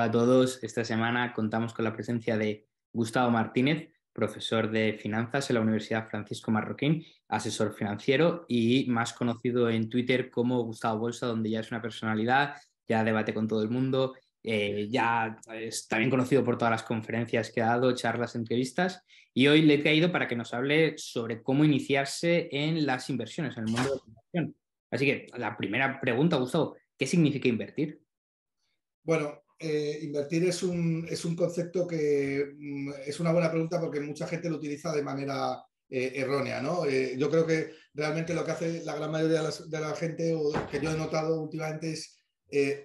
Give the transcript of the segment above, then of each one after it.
a todos. Esta semana contamos con la presencia de Gustavo Martínez, profesor de finanzas en la Universidad Francisco Marroquín, asesor financiero y más conocido en Twitter como Gustavo Bolsa, donde ya es una personalidad, ya debate con todo el mundo, ya es también conocido por todas las conferencias que ha dado, charlas, entrevistas, y hoy le he traído para que nos hable sobre cómo iniciarse en las inversiones, en el mundo de la inversión. Así que la primera pregunta, Gustavo, ¿qué significa invertir? Bueno, invertir es un concepto que es una buena pregunta porque mucha gente lo utiliza de manera errónea, ¿no? Yo creo que realmente lo que hace la gran mayoría de la gente, o que yo he notado últimamente, es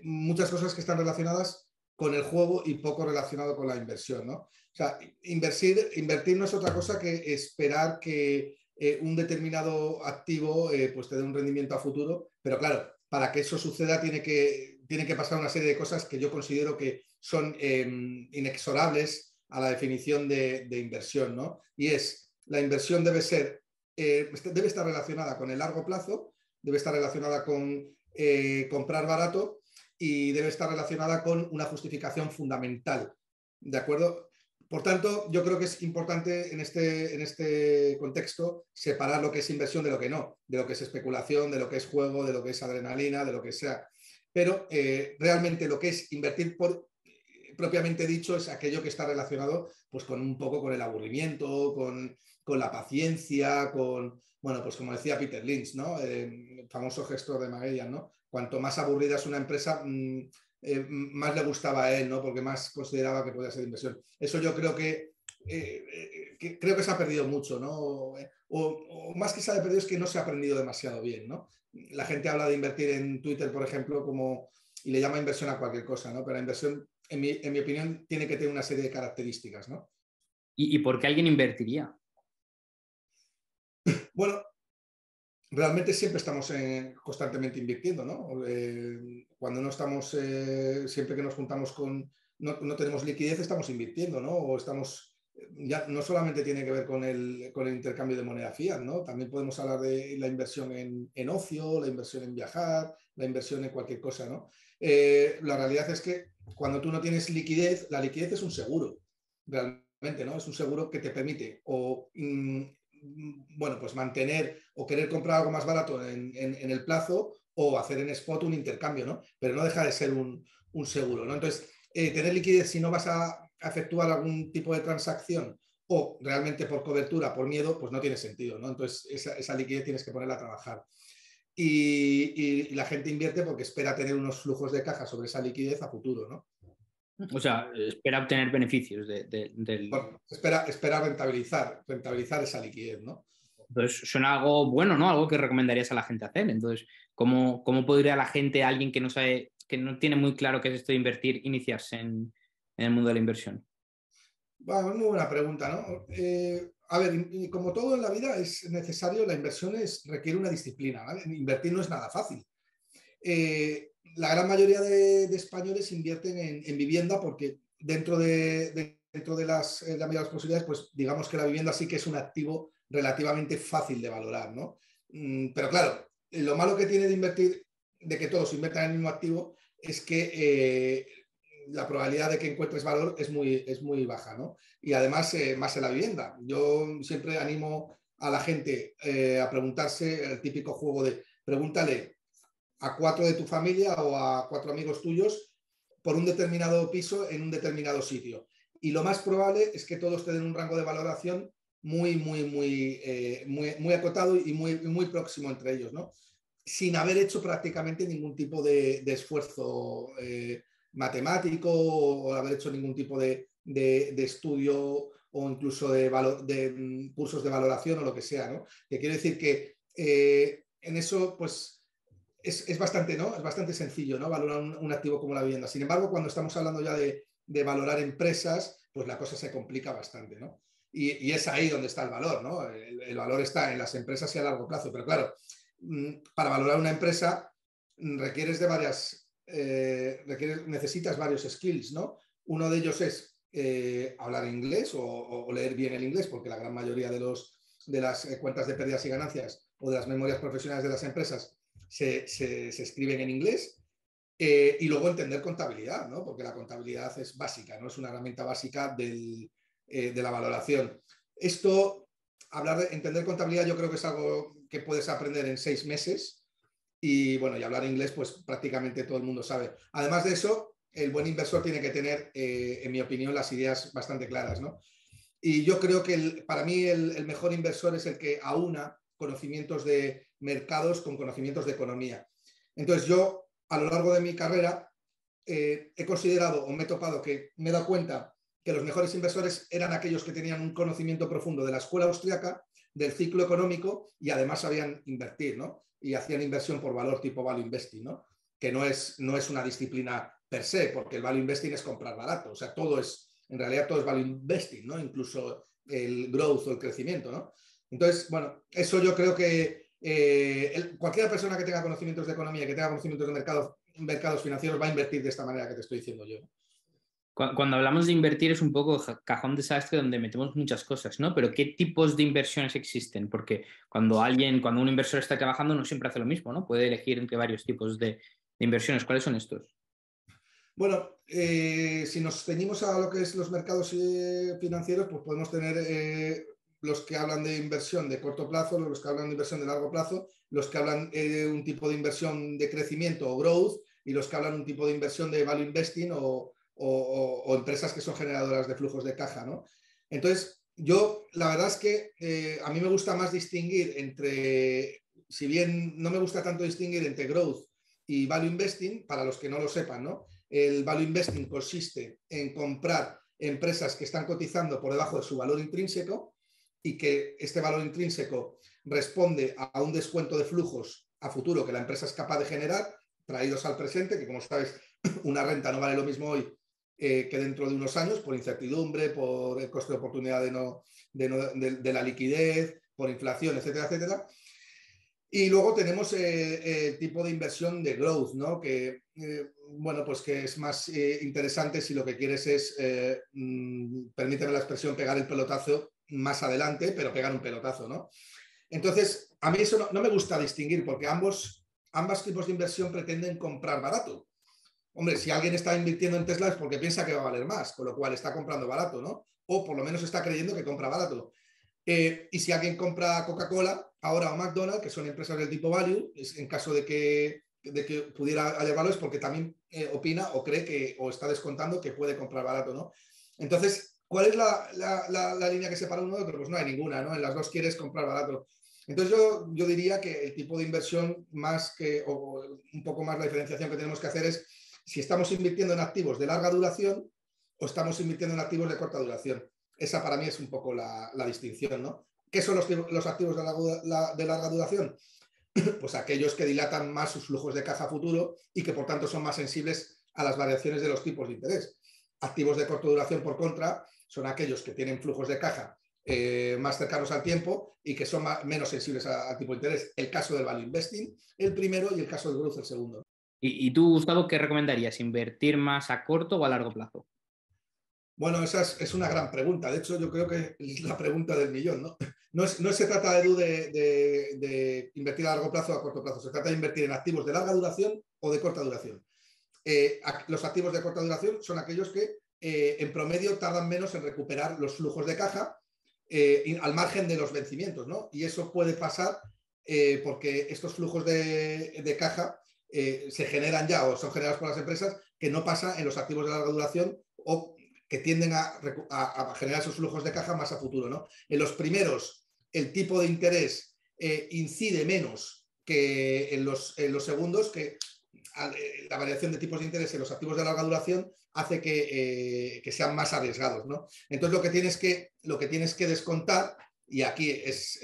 muchas cosas que están relacionadas con el juego y poco relacionado con la inversión, ¿no? O sea, invertir no es otra cosa que esperar que un determinado activo pues te dé un rendimiento a futuro, pero claro, para que eso suceda tiene que pasar una serie de cosas que yo considero que son inexorables a la definición de inversión, ¿no? Y es, la inversión debe estar relacionada con el largo plazo, debe estar relacionada con comprar barato y debe estar relacionada con una justificación fundamental, ¿de acuerdo? Por tanto, yo creo que es importante en este contexto separar lo que es inversión de lo que no, de lo que es especulación, de lo que es juego, de lo que es adrenalina, de lo que sea. Pero realmente lo que es invertir propiamente dicho es aquello que está relacionado pues, con un poco con el aburrimiento, con la paciencia, bueno, pues como decía Peter Lynch, ¿no? El famoso gestor de Magellan, ¿no? Cuanto más aburrida es una empresa, más le gustaba a él, ¿no? Porque más consideraba que podía ser inversión. Eso yo creo creo que se ha perdido mucho, ¿no? O más que se ha perdido es que no se ha aprendido demasiado bien, ¿no? La gente habla de invertir en Twitter, por ejemplo, y le llama inversión a cualquier cosa, ¿no? Pero la inversión, en mi opinión, tiene que tener una serie de características, ¿no? ¿Y por qué alguien invertiría? Bueno, realmente siempre estamos constantemente invirtiendo, ¿no? Cuando no estamos, siempre que nos juntamos no tenemos liquidez, estamos invirtiendo, ¿no? O estamos, ya no solamente tiene que ver con el intercambio de moneda fiat, ¿no? También podemos hablar de la inversión en ocio, la inversión en viajar, la inversión en cualquier cosa, ¿no? La realidad es que cuando tú no tienes liquidez, la liquidez es un seguro, realmente, ¿no? Es un seguro que te permite bueno, pues mantener o querer comprar algo más barato en el plazo o hacer en spot un intercambio, ¿no? Pero no deja de ser un seguro, ¿no? Entonces, tener liquidez si no vas a efectuar algún tipo de transacción o realmente por cobertura, por miedo, pues no tiene sentido, ¿no? Entonces, esa liquidez tienes que ponerla a trabajar. Y la gente invierte porque espera tener unos flujos de caja sobre esa liquidez a futuro, ¿no? O sea, espera obtener beneficios del... Bueno, espera rentabilizar esa liquidez, ¿no? Entonces, suena algo bueno, ¿no? Algo que recomendarías a la gente hacer. Entonces, ¿cómo podría la gente, alguien que no sabe, que no tiene muy claro qué es esto de invertir, iniciarse en el mundo de la inversión? Bueno, es muy buena pregunta, ¿no? A ver, y como todo en la vida es necesario, la inversión requiere una disciplina, ¿vale? Invertir no es nada fácil. La gran mayoría de españoles invierten en vivienda porque dentro de la medida de las posibilidades, pues digamos que la vivienda sí que es un activo relativamente fácil de valorar, ¿no? Pero claro, lo malo que tiene de invertir, de que todos inviertan en el mismo activo, es que la probabilidad de que encuentres valor es muy baja, ¿no? Y además, más en la vivienda. Yo siempre animo a la gente a preguntarse el típico juego de pregúntale a 4 de tu familia o a 4 amigos tuyos por un determinado piso en un determinado sitio. Y lo más probable es que todos te den un rango de valoración muy acotado y muy próximo entre ellos, ¿no? Sin haber hecho prácticamente ningún tipo de esfuerzo matemático o haber hecho ningún tipo de estudio o incluso de cursos de valoración o lo que sea, ¿no? Que quiere decir que en eso, pues, es bastante, ¿no? Es bastante sencillo, ¿no? Valorar un activo como la vivienda. Sin embargo, cuando estamos hablando ya de valorar empresas, pues la cosa se complica bastante, ¿no? Y es ahí donde está el valor, ¿no? El valor está en las empresas y a largo plazo. Pero claro, para valorar una empresa requieres de necesitas varios skills, ¿no? Uno de ellos es hablar inglés o leer bien el inglés, porque la gran mayoría de las cuentas de pérdidas y ganancias o de las memorias profesionales de las empresas se escriben en inglés. Y luego entender contabilidad, ¿no? Porque la contabilidad es básica, ¿no? Es una herramienta básica de la valoración. Esto, entender contabilidad, yo creo que es algo que puedes aprender en 6 meses. Y bueno, y hablar inglés, pues prácticamente todo el mundo sabe. Además de eso, el buen inversor tiene que tener, en mi opinión, las ideas bastante claras, ¿no? Y yo creo que para mí el mejor inversor es el que aúna conocimientos de mercados con conocimientos de economía. Entonces yo, a lo largo de mi carrera, he considerado o me he topado que me he dado cuenta que los mejores inversores eran aquellos que tenían un conocimiento profundo de la escuela austriaca, del ciclo económico y además sabían invertir, ¿no? Y hacían inversión por valor tipo value investing, ¿no? Que no es una disciplina per se, porque el value investing es comprar barato, o sea, en realidad todo es value investing, ¿no? Incluso el growth o el crecimiento, ¿no? Entonces, bueno, eso yo creo que cualquier persona que tenga conocimientos de economía, que tenga conocimientos de mercados financieros, va a invertir de esta manera que te estoy diciendo yo. Cuando hablamos de invertir es un poco cajón desastre donde metemos muchas cosas, ¿no? Pero ¿qué tipos de inversiones existen? Porque cuando un inversor está trabajando no siempre hace lo mismo, ¿no? Puede elegir entre varios tipos de inversiones. ¿Cuáles son estos? Bueno, si nos ceñimos a lo que es los mercados financieros, pues podemos tener los que hablan de inversión de corto plazo, los que hablan de inversión de largo plazo, los que hablan de un tipo de inversión de crecimiento o growth y los que hablan de un tipo de inversión de value investing o empresas que son generadoras de flujos de caja, ¿no? Entonces, yo la verdad es que a mí me gusta más distinguir si bien no me gusta tanto distinguir entre growth y value investing, para los que no lo sepan, ¿no? El value investing consiste en comprar empresas que están cotizando por debajo de su valor intrínseco y que este valor intrínseco responde a un descuento de flujos a futuro que la empresa es capaz de generar, traídos al presente, que como sabes, una renta no vale lo mismo hoy que dentro de unos años, por incertidumbre, por el coste de oportunidad de la liquidez, por inflación, etcétera, etcétera. Y luego tenemos el tipo de inversión de growth, ¿no? Que, bueno, pues que es más interesante si lo que quieres es, permíteme la expresión, pegar el pelotazo más adelante, pero pegar un pelotazo, ¿no? Entonces, a mí eso no me gusta distinguir porque ambos tipos de inversión pretenden comprar barato. Hombre, si alguien está invirtiendo en Tesla es porque piensa que va a valer más, con lo cual está comprando barato, ¿no? O por lo menos está creyendo que compra barato. Y si alguien compra Coca-Cola ahora o McDonald's, que son empresas del tipo value, en caso de que pudiera haber valor, es porque también opina o cree que o está descontando que puede comprar barato, ¿no? Entonces, ¿cuál es la línea que separa uno de otro? Pues no hay ninguna, ¿no? En las dos quieres comprar barato. Entonces yo diría que el tipo de inversión o un poco más la diferenciación que tenemos que hacer es si estamos invirtiendo en activos de larga duración o estamos invirtiendo en activos de corta duración. Esa para mí es un poco la distinción, ¿no? ¿Qué son los activos de larga duración? Pues aquellos que dilatan más sus flujos de caja futuro y que por tanto son más sensibles a las variaciones de los tipos de interés. Activos de corta duración, por contra, son aquellos que tienen flujos de caja más cercanos al tiempo y que son menos sensibles al tipo de interés. El caso del value investing, el primero, y el caso del growth, el segundo. ¿Y tú, Gustavo, qué recomendarías? ¿Invertir más a corto o a largo plazo? Bueno, esa es una gran pregunta. De hecho, yo creo que es la pregunta del millón, ¿no? No se trata, Edu, de invertir a largo plazo o a corto plazo. Se trata de invertir en activos de larga duración o de corta duración. Los activos de corta duración son aquellos que en promedio tardan menos en recuperar los flujos de caja al margen de los vencimientos, ¿no? Y eso puede pasar porque estos flujos de caja se generan ya o son generados por las empresas que no pasa en los activos de larga duración o que tienden a generar esos flujos de caja más a futuro, ¿no? En los primeros, el tipo de interés incide menos que en los segundos, que la variación de tipos de interés en los activos de larga duración hace que sean más arriesgados, ¿no? Entonces lo que tienes que descontar, y aquí es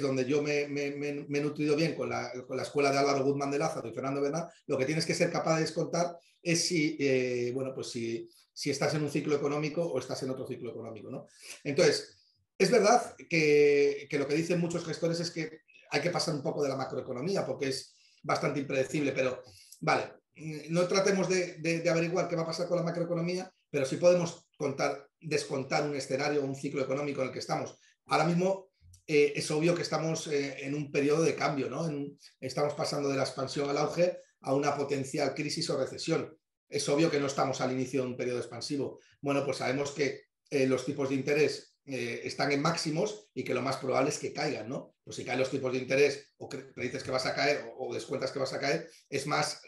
donde yo me he nutrido bien con la escuela de Álvaro Guzmán de Lázaro y Fernando Bernal, lo que tienes que ser capaz de descontar es si estás en un ciclo económico o estás en otro ciclo económico, ¿no? Entonces, es verdad que lo que dicen muchos gestores es que hay que pasar un poco de la macroeconomía porque es bastante impredecible, pero vale, no tratemos de averiguar qué va a pasar con la macroeconomía, pero sí podemos descontar un escenario, un ciclo económico en el que estamos. Ahora mismo es obvio que estamos en un periodo de cambio, ¿no? Estamos pasando de la expansión al auge a una potencial crisis o recesión. Es obvio que no estamos al inicio de un periodo expansivo. Bueno, pues sabemos que los tipos de interés están en máximos y que lo más probable es que caigan, ¿no? Pues si caen los tipos de interés o predices que vas a caer o descuentas que vas a caer, es más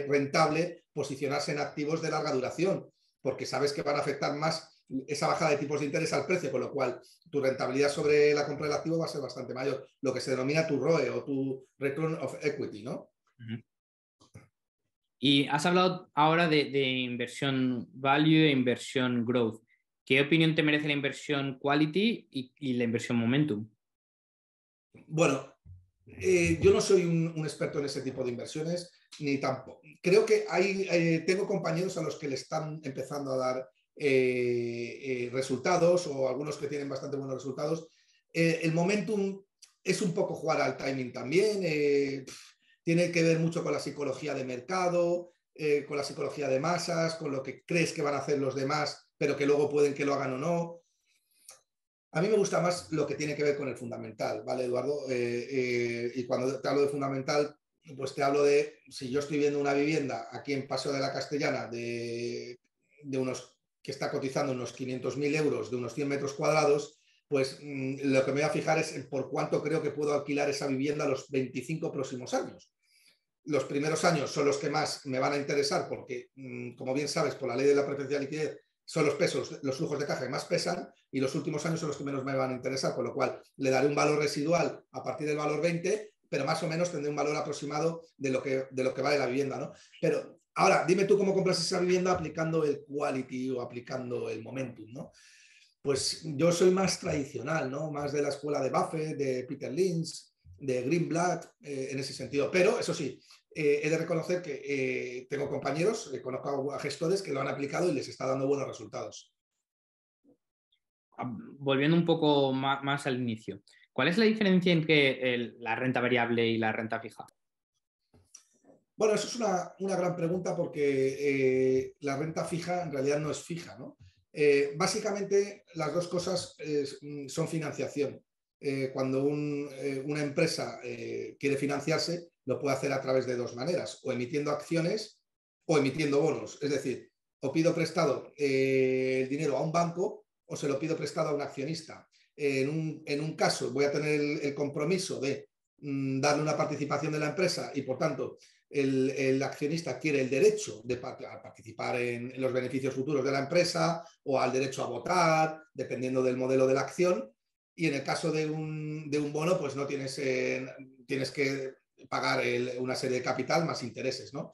rentable posicionarse en activos de larga duración, porque sabes que van a afectar más esa bajada de tipos de interés al precio, con lo cual tu rentabilidad sobre la compra del activo va a ser bastante mayor, lo que se denomina tu ROE o tu Return of Equity, ¿no? Uh-huh. Y has hablado ahora de inversión value e inversión growth. ¿Qué opinión te merece la inversión quality y la inversión momentum? Bueno, yo no soy un experto en ese tipo de inversiones, ni tampoco. Creo que tengo compañeros a los que le están empezando a dar resultados o algunos que tienen bastante buenos resultados. El momentum es un poco jugar al timing también. Tiene que ver mucho con la psicología de mercado, con la psicología de masas, con lo que crees que van a hacer los demás, pero que luego pueden que lo hagan o no. A mí me gusta más lo que tiene que ver con el fundamental, ¿vale, Eduardo? Y cuando te hablo de fundamental, pues te hablo de, si yo estoy viendo una vivienda aquí en Paseo de la Castellana que está cotizando unos 500.000 euros de unos 100 metros cuadrados, pues lo que me voy a fijar es por cuánto creo que puedo alquilar esa vivienda los 25 próximos años. Los primeros años son los que más me van a interesar porque, como bien sabes, por la ley de la preferencia de liquidez, son los flujos de caja que más pesan y los últimos años son los que menos me van a interesar, con lo cual le daré un valor residual a partir del valor 20, pero más o menos tendré un valor aproximado de lo que vale la vivienda, ¿no? Pero ahora, dime tú cómo compras esa vivienda aplicando el quality o aplicando el momentum, ¿no? Pues yo soy más tradicional, ¿no? Más de la escuela de Buffett, de Peter Lynch, de Greenblatt, en ese sentido. Pero, eso sí, he de reconocer que tengo compañeros, conozco a gestores que lo han aplicado y les está dando buenos resultados. Volviendo un poco más al inicio, ¿cuál es la diferencia entre la renta variable y la renta fija? Bueno, eso es una gran pregunta porque la renta fija en realidad no es fija, ¿no? Básicamente las dos cosas son financiación. Cuando una empresa quiere financiarse, lo puede hacer a través de dos maneras, o emitiendo acciones o emitiendo bonos. Es decir, o pido prestado el dinero a un banco o se lo pido prestado a un accionista. En un caso voy a tener el compromiso de darle una participación de la empresa y, por tanto, el accionista quiere el derecho de participar en los beneficios futuros de la empresa o al derecho a votar, dependiendo del modelo de la acción. Y en el caso de un bono, pues no tienes que pagar una serie de capital más intereses, ¿no?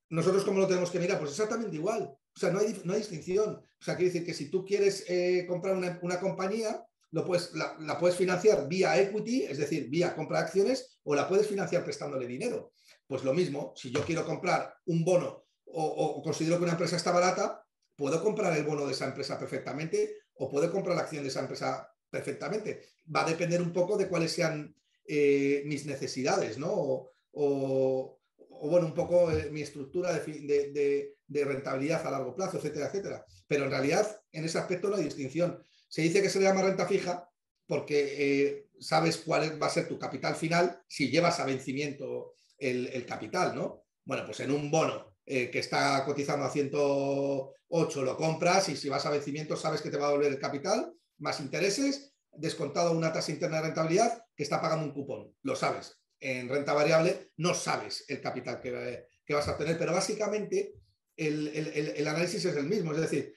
Nosotros, ¿cómo lo tenemos que mirar? Pues exactamente igual. O sea, no hay distinción. O sea, quiere decir que si tú quieres comprar una compañía, la puedes financiar vía equity, es decir, vía compra de acciones, o la puedes financiar prestándole dinero. Pues lo mismo, si yo quiero comprar un bono o considero que una empresa está barata, puedo comprar el bono de esa empresa perfectamente o puedo comprar la acción de esa empresa perfectamente. Va a depender un poco de cuáles sean mis necesidades, ¿no? O bueno, un poco mi estructura de rentabilidad a largo plazo, etcétera, etcétera. Pero en realidad, en ese aspecto no hay distinción. Se dice que se le llama renta fija porque sabes cuál va a ser tu capital final si llevas a vencimiento el capital, ¿no? Bueno, pues en un bono que está cotizando a 108 lo compras y si vas a vencimiento sabes que te va a devolver el capital, más intereses, descontado una tasa interna de rentabilidad que está pagando un cupón, lo sabes. En renta variable no sabes el capital que vas a obtener, pero básicamente el análisis es el mismo, es decir,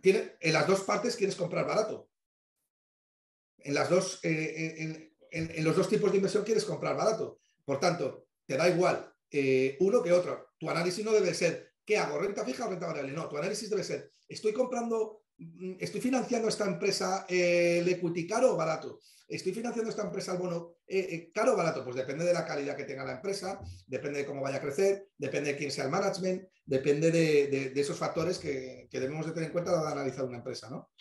en las dos partes quieres comprar barato. En los dos tipos de inversión quieres comprar barato. Por tanto, te da igual uno que otro. Tu análisis no debe ser, ¿qué hago? ¿Renta fija o renta variable? No, tu análisis debe ser, estoy financiando a esta empresa el equity caro o barato. Estoy financiando a esta empresa el bono caro o barato. Pues depende de la calidad que tenga la empresa, depende de cómo vaya a crecer, depende de quién sea el management, depende de esos factores que debemos de tener en cuenta a la hora de analizar una empresa, ¿no?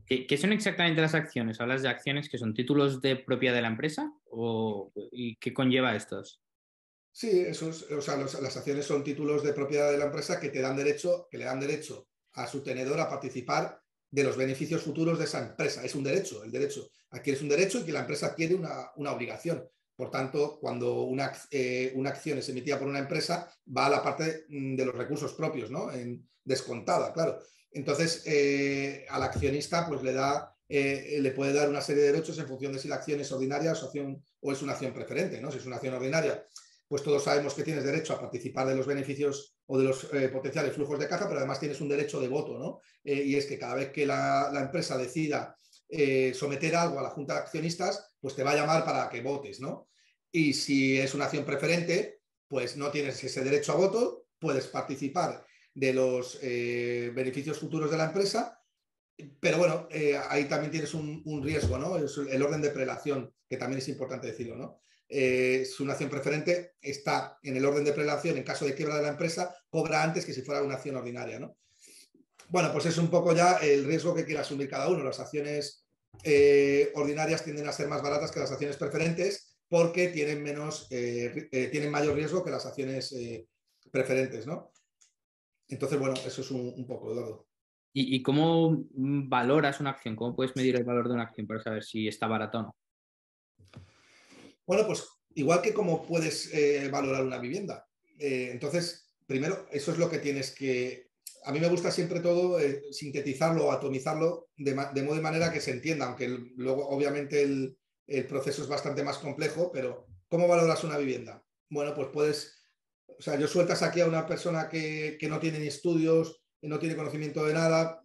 ¿Qué son exactamente las acciones? ¿Hablas de acciones que son títulos de propiedad de la empresa? ¿Y qué conlleva estos? Sí, o sea, las acciones son títulos de propiedad de la empresa que le dan derecho a su tenedor a participar de los beneficios futuros de esa empresa. Es un derecho, el derecho. Adquieres un derecho y que la empresa adquiere una obligación. Por tanto, cuando una acción es emitida por una empresa, va a la parte de los recursos propios, ¿no? Descontada, claro. Entonces, al accionista pues le puede dar una serie de derechos en función de si la acción es ordinaria o es una acción preferente, ¿no? Si es una acción ordinaria, pues todos sabemos que tienes derecho a participar de los beneficios o de los potenciales flujos de caja, pero además tienes un derecho de voto, ¿no? Y es que cada vez que la empresa decida someter algo a la Junta de Accionistas, pues te va a llamar para que votes, ¿no? Y si es una acción preferente, pues no tienes ese derecho a voto, puedes participar de los beneficios futuros de la empresa, pero bueno, ahí también tienes un riesgo, ¿no? Es el orden de prelación, que también es importante decirlo, ¿no? Es una acción preferente, está en el orden de prelación en caso de quiebra de la empresa, cobra antes que si fuera una acción ordinaria, ¿no? Bueno, pues es un poco ya el riesgo que quiera asumir cada uno. Las acciones ordinarias tienden a ser más baratas que las acciones preferentes porque tienen tienen mayor riesgo que las acciones preferentes, ¿no? Entonces, bueno, eso es un poco, Eduardo. ¿Y cómo valoras una acción? ¿Cómo puedes medir el valor de una acción para saber si está barata o no? Bueno, pues igual que como puedes valorar una vivienda. Entonces, primero, eso es lo que tienes que... A mí me gusta siempre todo sintetizarlo o atomizarlo de modo y manera que se entienda, aunque luego obviamente el proceso es bastante más complejo, pero ¿cómo valoras una vivienda? Bueno, pues puedes... O sea, yo sueltas aquí a una persona que no tiene ni estudios, no tiene conocimiento de nada,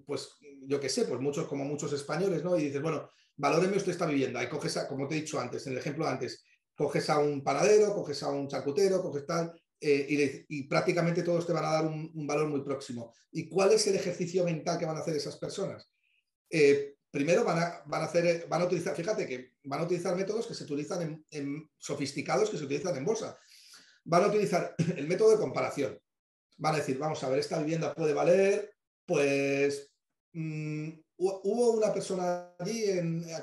pues yo qué sé, pues muchos, como muchos españoles, ¿no? Y dices, bueno, valóreme usted esta vivienda. Y coges, como te he dicho antes, en el ejemplo de antes, coges a un panadero, coges a un charcutero, coges tal, y prácticamente todos te van a dar un valor muy próximo. ¿Y cuál es el ejercicio mental que van a hacer esas personas? Primero van a utilizar, fíjate que van a utilizar métodos que se utilizan sofisticados que se utilizan en bolsa. Van a utilizar el método de comparación. Van a decir, vamos a ver, esta vivienda puede valer, pues hubo una persona allí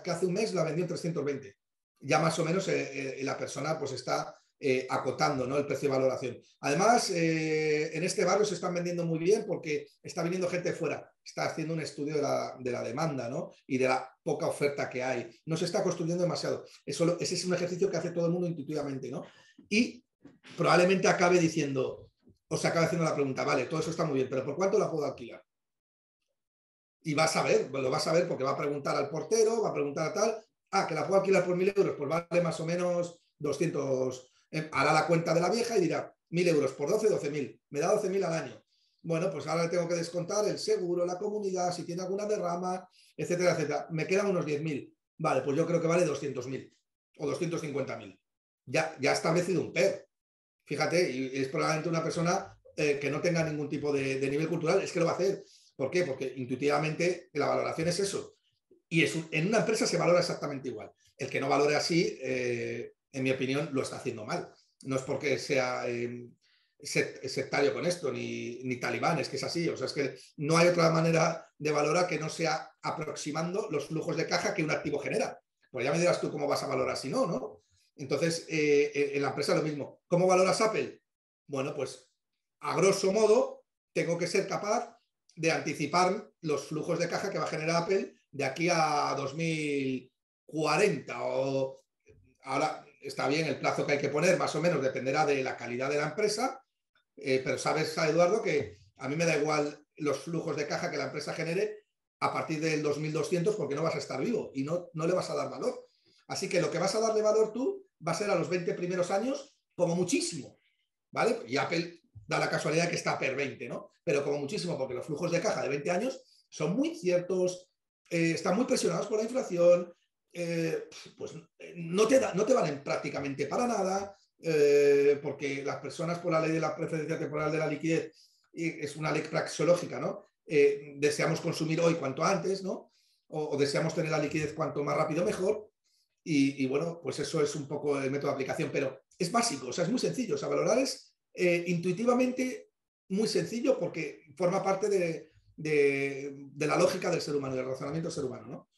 que hace un mes la vendió en 320. Ya más o menos la persona pues está acotando, ¿no?, el precio de valoración. Además, en este barrio se están vendiendo muy bien porque está viniendo gente fuera. Está haciendo un estudio de la demanda, ¿no?, y de la poca oferta que hay. No se está construyendo demasiado. Ese es un ejercicio que hace todo el mundo intuitivamente, ¿no? Y probablemente acabe diciendo, o se acaba haciendo la pregunta, vale, todo eso está muy bien, pero ¿por cuánto la puedo alquilar? Y vas a ver, lo vas a ver porque va a preguntar al portero, va a preguntar a tal, que la puedo alquilar por 1.000 euros, pues vale más o menos 200, hará la cuenta de la vieja y dirá, 1.000 euros por 12.000, me da 12.000 al año. Bueno, pues ahora le tengo que descontar el seguro, la comunidad, si tiene alguna derrama, etcétera, etcétera. Me quedan unos 10.000. Vale, pues yo creo que vale 200.000 o 250.000. Ya ha establecido un PER. Fíjate, y es probablemente una persona que no tenga ningún tipo de nivel cultural, es que lo va a hacer. ¿Por qué? Porque intuitivamente la valoración es eso. Y en una empresa se valora exactamente igual. El que no valore así, en mi opinión, lo está haciendo mal. No es porque sea sectario con esto, ni talibán, es que es así. O sea, es que no hay otra manera de valorar que no sea aproximando los flujos de caja que un activo genera. Pues ya me dirás tú cómo vas a valorar si no, ¿no? Entonces, en la empresa lo mismo. ¿Cómo valoras Apple? Bueno, pues a grosso modo tengo que ser capaz de anticipar los flujos de caja que va a generar Apple de aquí a 2040 o ahora está bien el plazo que hay que poner, más o menos dependerá de la calidad de la empresa, pero sabes, Eduardo, que a mí me da igual los flujos de caja que la empresa genere a partir del 2200 porque no vas a estar vivo y no le vas a dar valor. Así que lo que vas a darle valor tú va a ser a los 20 primeros años como muchísimo, ¿vale? Y Apple da la casualidad que está per 20, ¿no? Pero como muchísimo, porque los flujos de caja de 20 años son muy ciertos, están muy presionados por la inflación, pues no te valen prácticamente para nada, porque las personas por la ley de la preferencia temporal de la liquidez, es una ley praxeológica, ¿no? Deseamos consumir hoy cuanto antes, ¿no? O deseamos tener la liquidez cuanto más rápido mejor. Y bueno, pues eso es un poco el método de aplicación, pero es básico, o sea, es muy sencillo. O sea, valorar es intuitivamente muy sencillo porque forma parte de la lógica del ser humano, del razonamiento del ser humano,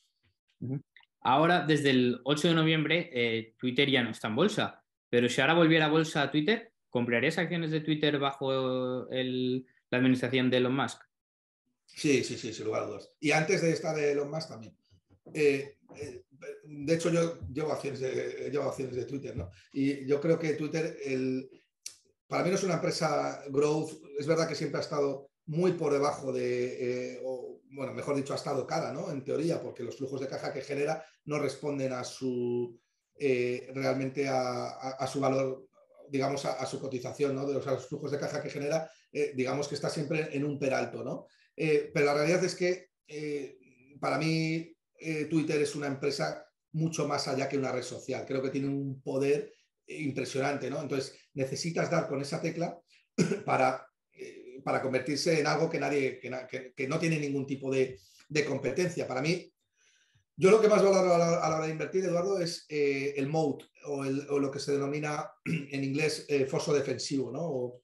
¿no? Ahora, desde el 8 de noviembre, Twitter ya no está en bolsa, pero si ahora volviera a bolsa Twitter, ¿comprarías acciones de Twitter bajo la administración de Elon Musk? Sí, sin lugar a dudas. Y antes de esta de Elon Musk también. de hecho, yo llevo acciones de Twitter, ¿no? Y yo creo que Twitter, para mí no es una empresa growth, es verdad que siempre ha estado muy por debajo bueno, mejor dicho, ha estado cara, ¿no? En teoría, porque los flujos de caja que genera no responden a realmente a su valor, digamos, a su cotización, ¿no? De los flujos de caja que genera, digamos que está siempre en un peralto, ¿no? Pero la realidad es que para mí Twitter es una empresa mucho más allá que una red social. Creo que tiene un poder impresionante, ¿no? Entonces necesitas dar con esa tecla para convertirse en algo que no tiene ningún tipo de competencia. Para mí, yo lo que más valoro a la hora de invertir, Eduardo, es el moat o lo que se denomina en inglés foso defensivo, ¿no?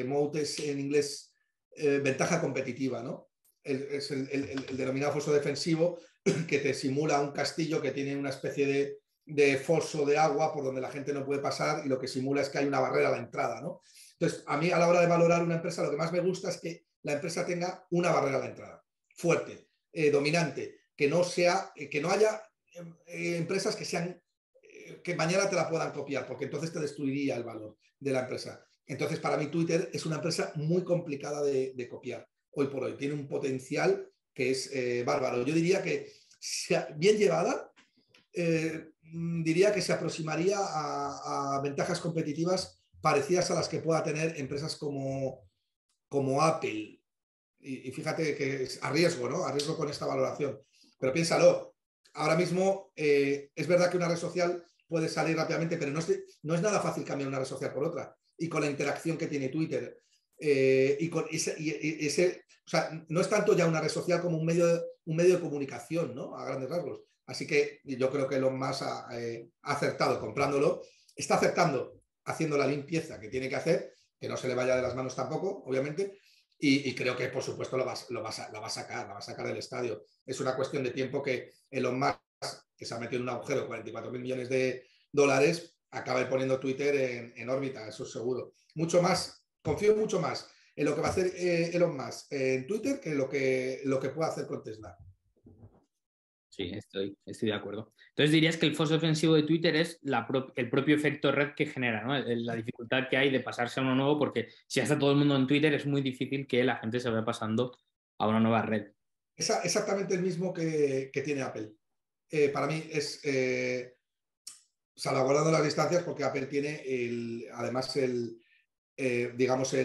Moat es en inglés ventaja competitiva, ¿no? Es el denominado foso defensivo que te simula un castillo que tiene una especie de foso de agua por donde la gente no puede pasar y lo que simula es que hay una barrera a la entrada, ¿no? Entonces, a mí a la hora de valorar una empresa, lo que más me gusta es que la empresa tenga una barrera a la entrada, fuerte, dominante, que no haya empresas que mañana te la puedan copiar, porque entonces te destruiría el valor de la empresa. Entonces, para mí Twitter es una empresa muy complicada de copiar hoy por hoy. Tiene un potencial que es bárbaro. Yo diría que, bien llevada, diría que se aproximaría a ventajas competitivas parecidas a las que pueda tener empresas como Apple. Y fíjate que es a riesgo, ¿no? A riesgo con esta valoración. Pero piénsalo, ahora mismo es verdad que una red social puede salir rápidamente, pero no es nada fácil cambiar una red social por otra. Y con la interacción que tiene Twitter, y con o sea, no es tanto ya una red social como un medio de comunicación, ¿no? A grandes rasgos. Así que yo creo que Elon Musk ha acertado comprándolo, está acertando haciendo la limpieza que tiene que hacer, que no se le vaya de las manos tampoco, obviamente, y creo que por supuesto la va a sacar del estadio. Es una cuestión de tiempo que Elon Musk, que se ha metido en un agujero de 44.000 millones de dólares, acabe poniendo Twitter en órbita, eso es seguro. Confío mucho más en lo que va a hacer Elon Musk en Twitter que lo que pueda hacer con Tesla. Sí, estoy de acuerdo. Entonces dirías que el foso defensivo de Twitter es el propio efecto red que genera, ¿no? La dificultad que hay de pasarse a uno nuevo, porque si ya está todo el mundo en Twitter, es muy difícil que la gente se vaya pasando a una nueva red. Exactamente el mismo que tiene Apple. Para mí es salvaguardando las distancias, porque Apple tiene además digamos,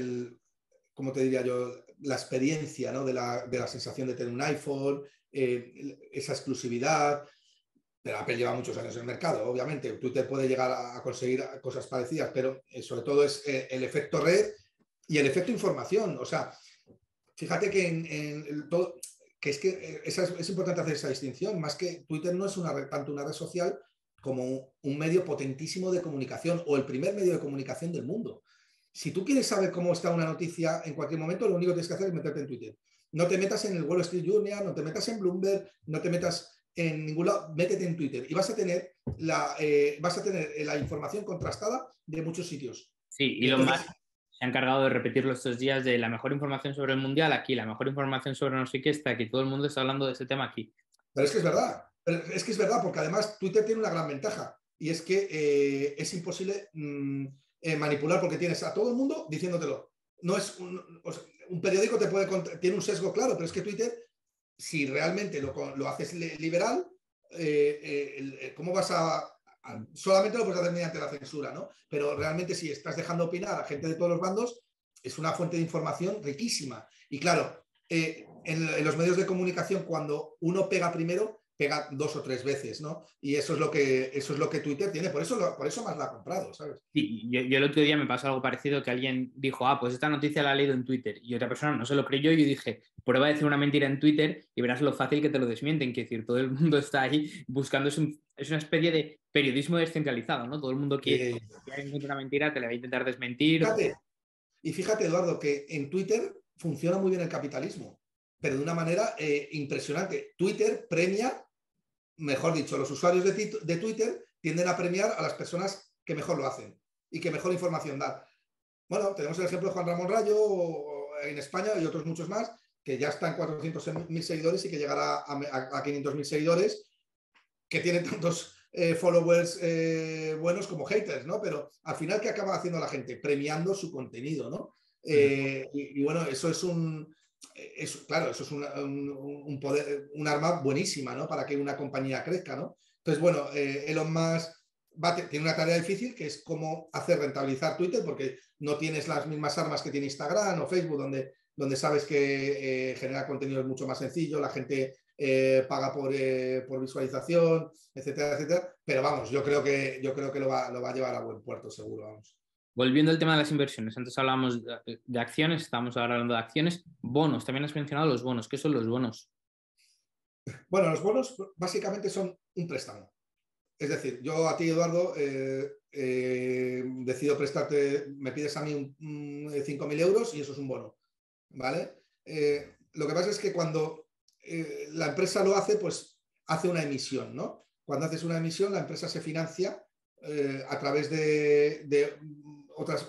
¿cómo te diría yo? La experiencia, ¿no? de la sensación de tener un iPhone, esa exclusividad. Pero Apple lleva muchos años en el mercado, obviamente. Twitter puede llegar a conseguir cosas parecidas, pero sobre todo es el efecto red y el efecto información. O sea, fíjate que es importante hacer esa distinción. Más que Twitter no es tanto una red social como un medio potentísimo de comunicación o el primer medio de comunicación del mundo. Si tú quieres saber cómo está una noticia en cualquier momento, lo único que tienes que hacer es meterte en Twitter. No te metas en el Wall Street Journal, no te metas en Bloomberg, no te metas en ningún lado, métete en Twitter y vas a tener la información contrastada de muchos sitios. Sí, y Elon Musk se ha encargado de repetirlo estos días de la mejor información sobre el Mundial aquí, la mejor información sobre no sé qué está aquí, todo el mundo está hablando de ese tema aquí. Pero es que es verdad, porque además Twitter tiene una gran ventaja y es que es imposible manipular porque tienes a todo el mundo diciéndotelo. No es un periódico tiene un sesgo claro, pero es que Twitter, si realmente lo haces liberal, ¿cómo vas solamente lo puedes hacer mediante la censura, ¿no? Pero realmente si estás dejando opinar a gente de todos los bandos, es una fuente de información riquísima. Y claro, en los medios de comunicación, cuando uno pega primero, pega 2 o 3 veces, ¿no? Y eso es lo que Twitter tiene, por eso más la ha comprado, ¿sabes? Sí, yo el otro día me pasó algo parecido, que alguien dijo, pues esta noticia la ha leído en Twitter, y otra persona no se lo creyó, y yo dije, prueba a decir una mentira en Twitter y verás lo fácil que te lo desmienten, que decir, todo el mundo está ahí buscando, es una especie de periodismo descentralizado, ¿no? Todo el mundo quiere que encuentre una mentira, te la va a intentar desmentir. Fíjate, Eduardo, que en Twitter funciona muy bien el capitalismo, pero de una manera impresionante. Twitter premia, mejor dicho, los usuarios de Twitter tienden a premiar a las personas que mejor lo hacen y que mejor información dan. Bueno, tenemos el ejemplo de Juan Ramón Rayo en España y otros muchos más, que ya está en 400.000 seguidores y que llegará a 500.000 seguidores que tiene tantos followers buenos como haters, ¿no? Pero al final, ¿qué acaba haciendo la gente? Premiando su contenido, ¿no? Y bueno, eso es claro, eso es un poder, un arma buenísima, ¿no? Para que una compañía crezca, ¿no? Entonces, bueno, Elon Musk tiene una tarea difícil que es cómo hacer rentabilizar Twitter, porque no tienes las mismas armas que tiene Instagram o Facebook, donde sabes que generar contenido es mucho más sencillo, la gente paga por visualización, etcétera, etcétera. Pero vamos, yo creo que lo va a llevar a buen puerto, seguro, vamos. Volviendo al tema de las inversiones, antes hablábamos de acciones, estamos ahora hablando de acciones. Bonos, también has mencionado los bonos. ¿Qué son los bonos? Bueno, los bonos básicamente son un préstamo. Es decir, yo a ti, Eduardo, decido prestarte, me pides a mí 5.000 euros y eso es un bono, ¿vale? Lo que pasa es que cuando la empresa lo hace, pues hace una emisión, ¿no? Cuando haces una emisión, la empresa se financia a través de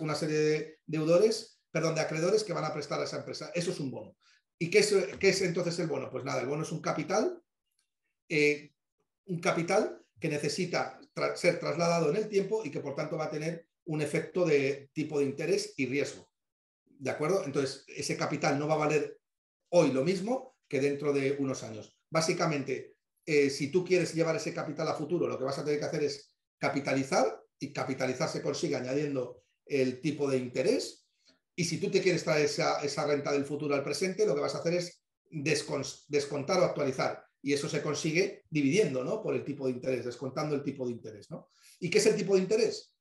una serie de deudores, perdón, de acreedores que van a prestar a esa empresa. Eso es un bono. ¿Y qué es entonces el bono? Pues nada, el bono es un capital que necesita ser trasladado en el tiempo y que por tanto va a tener un efecto de tipo de interés y riesgo. ¿De acuerdo? Entonces, ese capital no va a valer hoy lo mismo que dentro de unos años. Básicamente, si tú quieres llevar ese capital a futuro, lo que vas a tener que hacer es capitalizar, y capitalizar se consigue añadiendo el tipo de interés. Y si tú te quieres traer esa renta del futuro al presente, lo que vas a hacer es descontar o actualizar. Y eso se consigue dividiendo, ¿no? Por el tipo de interés, descontando el tipo de interés, ¿no? ¿Y qué es el tipo de interés?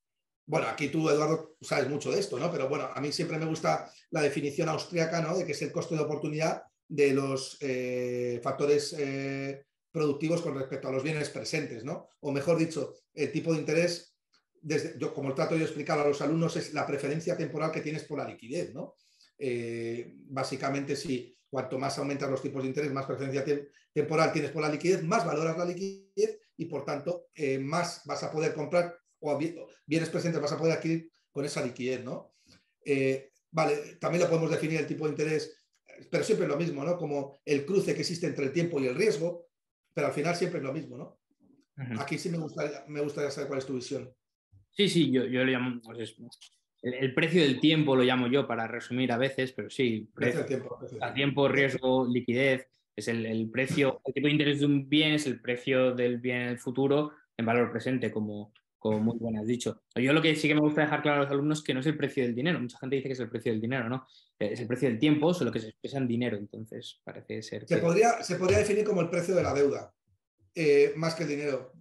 Bueno, aquí tú, Eduardo, sabes mucho de esto, ¿no? Pero bueno, a mí siempre me gusta la definición austríaca, ¿no? De que es el coste de oportunidad de los factores productivos con respecto a los bienes presentes, ¿no? O mejor dicho, el tipo de interés, como trato de explicar a los alumnos, es la preferencia temporal que tienes por la liquidez, ¿no? Básicamente, si cuanto más aumentas los tipos de interés, más preferencia temporal tienes por la liquidez, más valoras la liquidez y, por tanto, más vas a poder comprar o bienes presentes vas a poder adquirir con esa liquidez, ¿no? Vale, también lo podemos definir el tipo de interés, pero siempre es lo mismo, ¿no? Como el cruce que existe entre el tiempo y el riesgo, pero al final siempre es lo mismo, ¿no? Aquí sí me gustaría saber cuál es tu visión. Sí, yo lo llamo, pues el precio del tiempo lo llamo yo para resumir a veces, pero sí, Precio precio del tiempo. a tiempo, riesgo, liquidez, es el precio, el tipo de interés de un bien es el precio del bien en el futuro en valor presente, como muy bien has dicho. Yo lo que sí que me gusta dejar claro a los alumnos es que no es el precio del dinero, mucha gente dice que es el precio del dinero, ¿no? Es el precio del tiempo, solo que se expresa en dinero, entonces parece ser Se que... podría definir como el precio de la deuda, más que el dinero.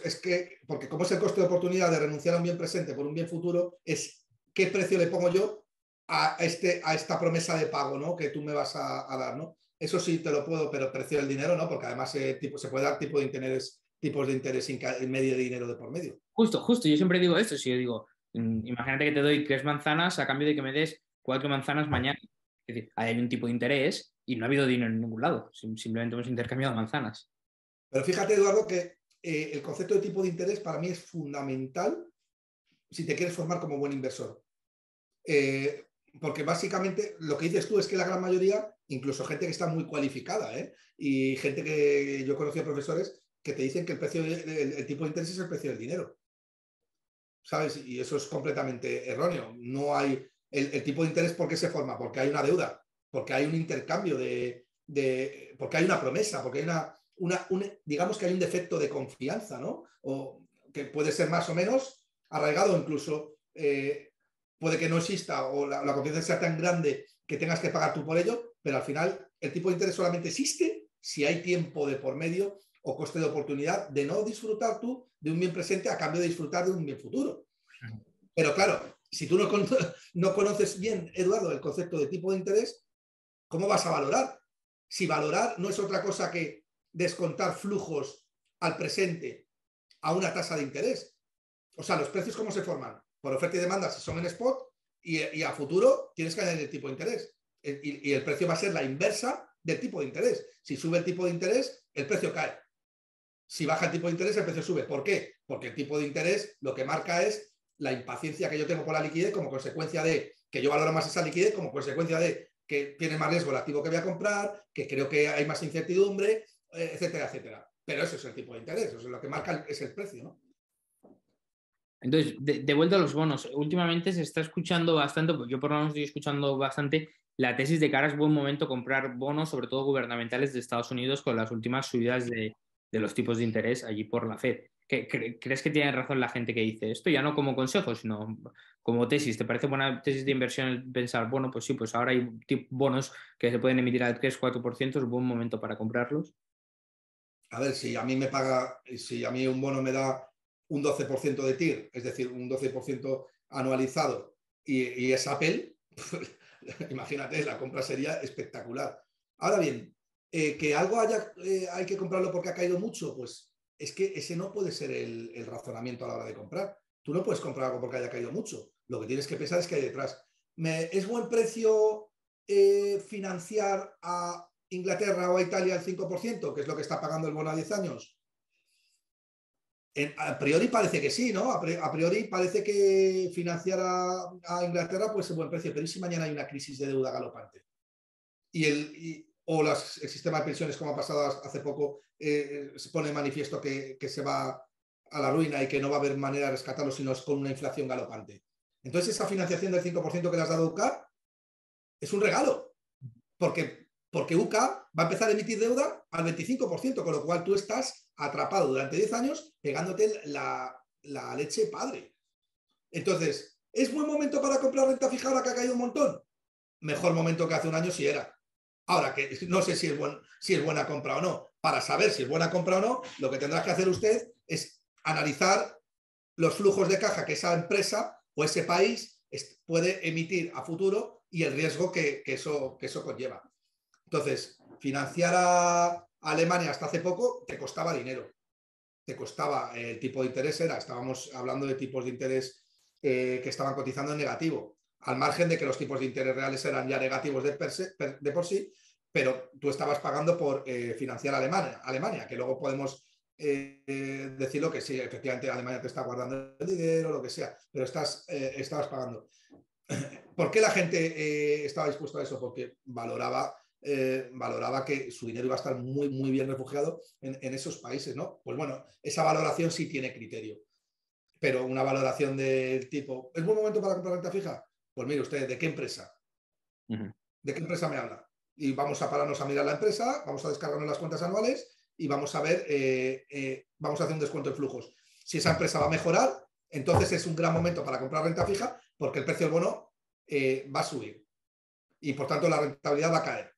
Es que, porque como es el coste de oportunidad de renunciar a un bien presente por un bien futuro, es qué precio le pongo yo a esta promesa de pago, ¿no? Que tú me vas a dar, ¿no? Eso sí te lo puedo, pero el precio del dinero no, porque además se puede dar tipos de interés en medio de dinero de por medio. Justo, yo siempre digo esto, si yo digo, imagínate que te doy 3 manzanas a cambio de que me des 4 manzanas mañana. Es decir, hay un tipo de interés y no ha habido dinero en ningún lado, simplemente hemos intercambiado manzanas. Pero fíjate, Eduardo, que el concepto de tipo de interés para mí es fundamental si te quieres formar como buen inversor. Porque básicamente lo que dices tú es que la gran mayoría, incluso gente que está muy cualificada, y gente que yo he conocido profesores que te dicen que el tipo de interés es el precio del dinero, ¿sabes? Y eso es completamente erróneo. No hay el tipo de interés, ¿por qué se forma? Porque hay una deuda, porque hay un intercambio porque hay una promesa, porque hay digamos que hay un defecto de confianza, ¿no? O que puede ser más o menos arraigado, incluso puede que no exista o la confianza sea tan grande que tengas que pagar tú por ello, pero al final el tipo de interés solamente existe si hay tiempo de por medio o coste de oportunidad de no disfrutar tú de un bien presente a cambio de disfrutar de un bien futuro. Pero claro, si tú no conoces bien, Eduardo, el concepto de tipo de interés, ¿cómo vas a valorar? Si valorar no es otra cosa que descontar flujos al presente a una tasa de interés. O sea, los precios, ¿cómo se forman? Por oferta y demanda, si son en spot, y a futuro tienes que añadir el tipo de interés. Y el precio va a ser la inversa del tipo de interés. Si sube el tipo de interés, el precio cae. Si baja el tipo de interés, el precio sube. ¿Por qué? Porque el tipo de interés lo que marca es la impaciencia que yo tengo por la liquidez como consecuencia de que yo valoro más esa liquidez, como consecuencia de que tiene más riesgo el activo que voy a comprar, que creo que hay más incertidumbre, etcétera, etcétera. pero eso es el tipo de interés, eso es lo que marca es el precio, ¿no? Entonces, de vuelta a los bonos, últimamente se está escuchando bastante, pues yo por lo menos estoy escuchando bastante la tesis de que ahora es buen momento comprar bonos, sobre todo gubernamentales de Estados Unidos, con las últimas subidas de los tipos de interés allí por la Fed. ¿Crees que tiene razón la gente que dice esto? Ya no como consejo, sino como tesis. ¿Te parece buena tesis de inversión el pensar, bueno, pues sí, pues ahora hay bonos que se pueden emitir al 3-4%, es un buen momento para comprarlos? A ver, si a mí un bono me da un 12% de TIR, es decir, un 12% anualizado y es Apple, imagínate, la compra sería espectacular. Ahora bien, que algo hay que comprarlo porque ha caído mucho, pues es que ese no puede ser el razonamiento a la hora de comprar. Tú no puedes comprar algo porque haya caído mucho. Lo que tienes que pensar es que hay detrás. ¿Es buen precio financiar a Inglaterra o a Italia al 5%, que es lo que está pagando el bono a 10 años? A priori parece que sí, ¿no? A priori parece que financiar a Inglaterra puede ser buen precio, pero ¿y si mañana hay una crisis de deuda galopante? O el sistema de pensiones, como ha pasado hace poco, se pone de manifiesto que se va a la ruina y que no va a haber manera de rescatarlo sino es con una inflación galopante. Entonces, esa financiación del 5% que le has dado a UCA es un regalo, porque UCA va a empezar a emitir deuda al 25%, con lo cual tú estás atrapado durante 10 años pegándote la leche padre. Entonces, ¿es buen momento para comprar renta fija ahora que ha caído un montón? Mejor momento que hace un año si era. Ahora, que no sé si es buena compra o no. Para saber si es buena compra o no, lo que tendrá que hacer usted es analizar los flujos de caja que esa empresa o ese país puede emitir a futuro y el riesgo que eso conlleva. Entonces, financiar a Alemania hasta hace poco te costaba dinero. Te costaba, el tipo de interés estábamos hablando de tipos de interés que estaban cotizando en negativo, al margen de que los tipos de interés reales eran ya negativos de por sí, pero tú estabas pagando por financiar a Alemania, que luego podemos decirlo que sí, efectivamente Alemania te está guardando el dinero, lo que sea, pero estabas pagando. ¿Por qué la gente estaba dispuesta a eso? Porque valoraba que su dinero iba a estar muy, muy bien refugiado en esos países, ¿no? Pues bueno, esa valoración sí tiene criterio, pero una valoración del tipo, ¿es buen momento para comprar renta fija? Pues mire usted, ¿de qué empresa? ¿De qué empresa me habla? Y vamos a pararnos a mirar la empresa, vamos a descargarnos las cuentas anuales y vamos a ver, vamos a hacer un descuento en flujos. Si esa empresa va a mejorar, entonces es un gran momento para comprar renta fija porque el precio del bono va a subir y por tanto la rentabilidad va a caer.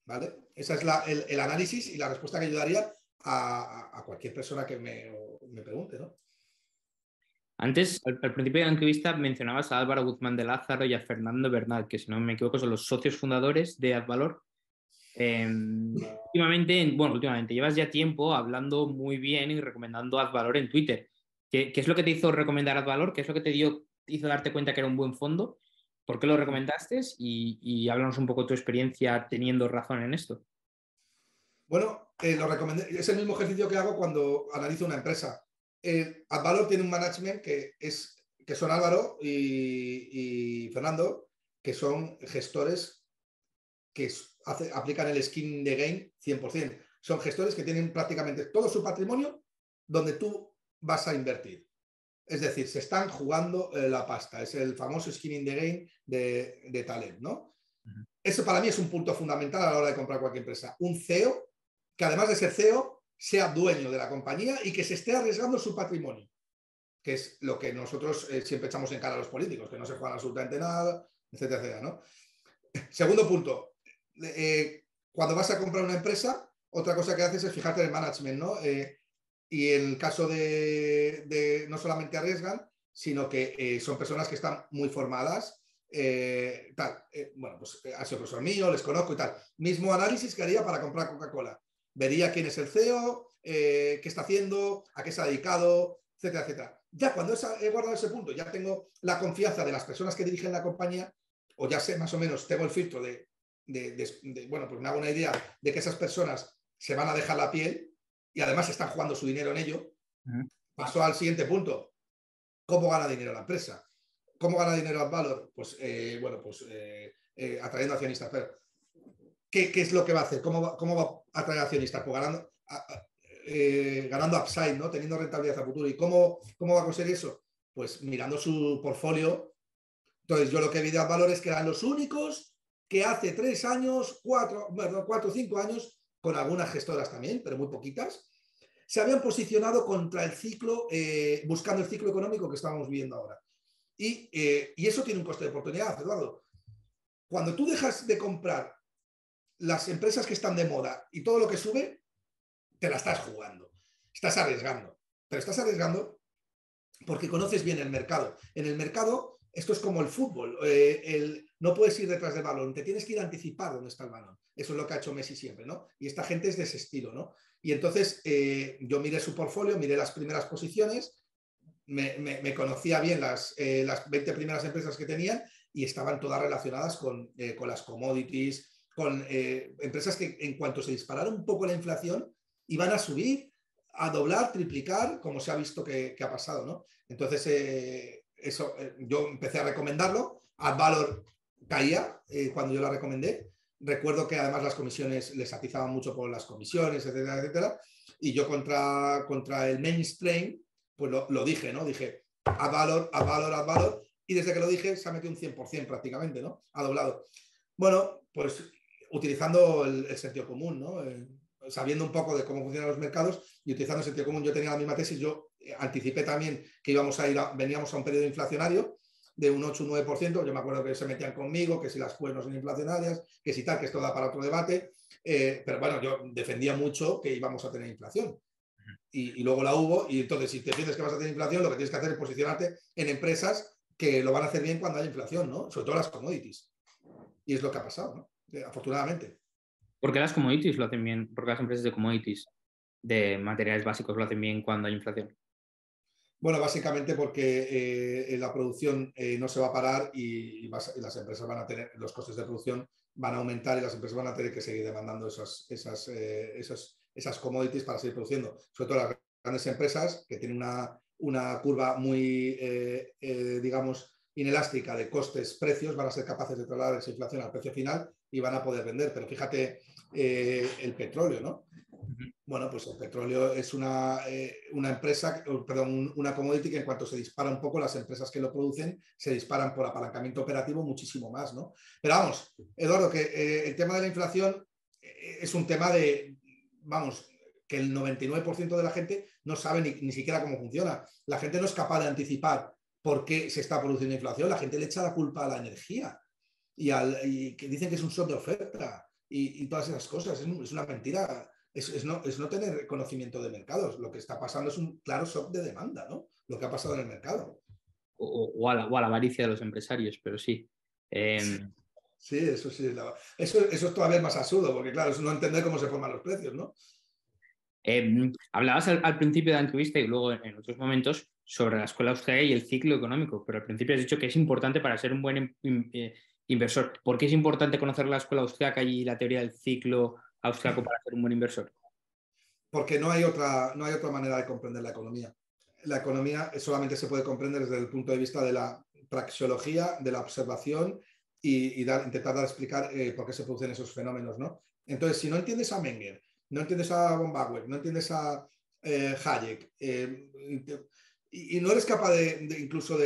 ¿Vale? Ese es el análisis y la respuesta que yo daría a cualquier persona que me pregunte, ¿no? Antes, al principio de la entrevista, mencionabas a Álvaro Guzmán de Lázaro y a Fernando Bernal, que si no me equivoco son los socios fundadores de Advalor. Últimamente, llevas ya tiempo hablando muy bien y recomendando Advalor en Twitter. ¿Qué es lo que te hizo recomendar Advalor? ¿Qué es lo que hizo darte cuenta que era un buen fondo? ¿Por qué lo recomendaste? Y háblanos un poco de tu experiencia teniendo razón en esto. Bueno, lo recomendé. Es el mismo ejercicio que hago cuando analizo una empresa. Advalor tiene un management que son Álvaro y Fernando, que son gestores que aplican el skin in the game 100%. Son gestores que tienen prácticamente todo su patrimonio donde tú vas a invertir. Es decir, se están jugando la pasta. Es el famoso skin in the game de Talent, ¿no? Uh-huh. Eso para mí es un punto fundamental a la hora de comprar cualquier empresa. Un CEO que además de ser CEO sea dueño de la compañía y que se esté arriesgando su patrimonio, que es lo que nosotros siempre echamos en cara a los políticos, que no se juegan absolutamente nada, etcétera, etcétera, ¿no? Segundo punto, cuando vas a comprar una empresa, otra cosa que haces es fijarte en el management, ¿no? Y en el caso de no solamente arriesgan, sino que son personas que están muy formadas, bueno, pues ha sido profesor mío, les conozco y tal. Mismo análisis que haría para comprar Coca-Cola. Vería quién es el CEO, qué está haciendo, a qué se ha dedicado, etcétera, etcétera. Ya cuando he guardado ese punto, ya tengo la confianza de las personas que dirigen la compañía, o ya sé más o menos, tengo el filtro bueno, pues me hago una idea de que esas personas se van a dejar la piel y además están jugando su dinero en ello. Uh-huh. Paso al siguiente punto. ¿Cómo gana dinero la empresa? ¿Cómo gana dinero Advalor? Pues, atrayendo accionistas. Pero, ¿qué es lo que va a hacer? ¿Cómo va a atraer accionistas? Pues ganando, ganando upside, ¿no? Teniendo rentabilidad a futuro. ¿Y cómo va a conseguir eso? Pues mirando su portfolio. Entonces, yo lo que vi de Advalor es que eran los únicos que hace 3 años, 4 o 5 años, con algunas gestoras también, pero muy poquitas, se habían posicionado contra el ciclo, buscando el ciclo económico que estábamos viviendo ahora. Y eso tiene un coste de oportunidad, Eduardo. Cuando tú dejas de comprar las empresas que están de moda y todo lo que sube, te la estás jugando, estás arriesgando, pero estás arriesgando porque conoces bien el mercado. En el mercado, esto es como el fútbol, no puedes ir detrás del balón, te tienes que ir a anticipar dónde está el balón. Eso es lo que ha hecho Messi siempre, ¿no? Y esta gente es de ese estilo, ¿no? Y entonces yo miré su portfolio, miré las primeras posiciones, me conocía bien las 20 primeras empresas que tenían y estaban todas relacionadas con las commodities, con empresas que en cuanto se disparara un poco la inflación, iban a subir, a doblar, triplicar, como se ha visto que ha pasado, ¿no? Entonces, yo empecé a recomendarlo, Advalor caía cuando yo la recomendé. Recuerdo que además las comisiones les atizaban mucho por las comisiones, etcétera, etcétera. Y yo contra el mainstream, pues lo dije, ¿no? Dije, Advalor, Advalor, Advalor. Y desde que lo dije, se ha metido un 100% prácticamente, ¿no? Ha doblado. Bueno, pues utilizando el sentido común, ¿no? Sabiendo un poco de cómo funcionan los mercados y utilizando el sentido común, yo tenía la misma tesis, yo anticipé también que veníamos a un periodo inflacionario de un 8 o 9%, yo me acuerdo que se metían conmigo, que si las QE no son inflacionarias, que si tal, que esto da para otro debate, pero bueno, yo defendía mucho que íbamos a tener inflación. Y luego la hubo, y entonces si te piensas que vas a tener inflación, lo que tienes que hacer es posicionarte en empresas que lo van a hacer bien cuando haya inflación, ¿no? Sobre todo las commodities. Y es lo que ha pasado, ¿no? Afortunadamente. ¿Por qué las commodities lo hacen bien? ¿Por qué las empresas de commodities, de materiales básicos, lo hacen bien cuando hay inflación? Bueno, básicamente porque la producción no se va a parar y las empresas van a tener, los costes de producción van a aumentar y las empresas van a tener que seguir demandando esas commodities para seguir produciendo. Sobre todo las grandes empresas que tienen una curva muy, digamos, inelástica de costes-precios, van a ser capaces de trasladar esa inflación al precio final y van a poder vender. Pero fíjate el petróleo, ¿no? Bueno, pues el petróleo es una empresa, perdón, una commodity que en cuanto se dispara un poco, las empresas que lo producen se disparan por apalancamiento operativo muchísimo más, ¿no? Pero vamos, Eduardo, que el tema de la inflación es un tema vamos, que el 99% de la gente no sabe ni siquiera cómo funciona. La gente no es capaz de anticipar por qué se está produciendo inflación, la gente le echa la culpa a la energía y que dicen que es un shock de oferta y todas esas cosas, es una mentira. Es no tener conocimiento de mercados. Lo que está pasando es un claro shock de demanda, ¿no? Lo que ha pasado en el mercado. O a la avaricia de los empresarios, pero sí. Sí, eso sí. Eso es todavía más absurdo, porque claro, es no entender cómo se forman los precios, ¿no? Hablabas al principio de la entrevista y luego en otros momentos sobre la escuela austríaca y el ciclo económico, pero al principio has dicho que es importante para ser un buen inversor. ¿Por qué es importante conocer la escuela austríaca y la teoría del ciclo austríaco para ser un buen inversor? Porque no hay otra manera de comprender la economía. La economía solamente se puede comprender desde el punto de vista de la praxeología, de la observación y intentar explicar por qué se producen esos fenómenos, ¿no? Entonces, si no entiendes a Menger, no entiendes a von Bauer, no entiendes a Hayek, y no eres capaz incluso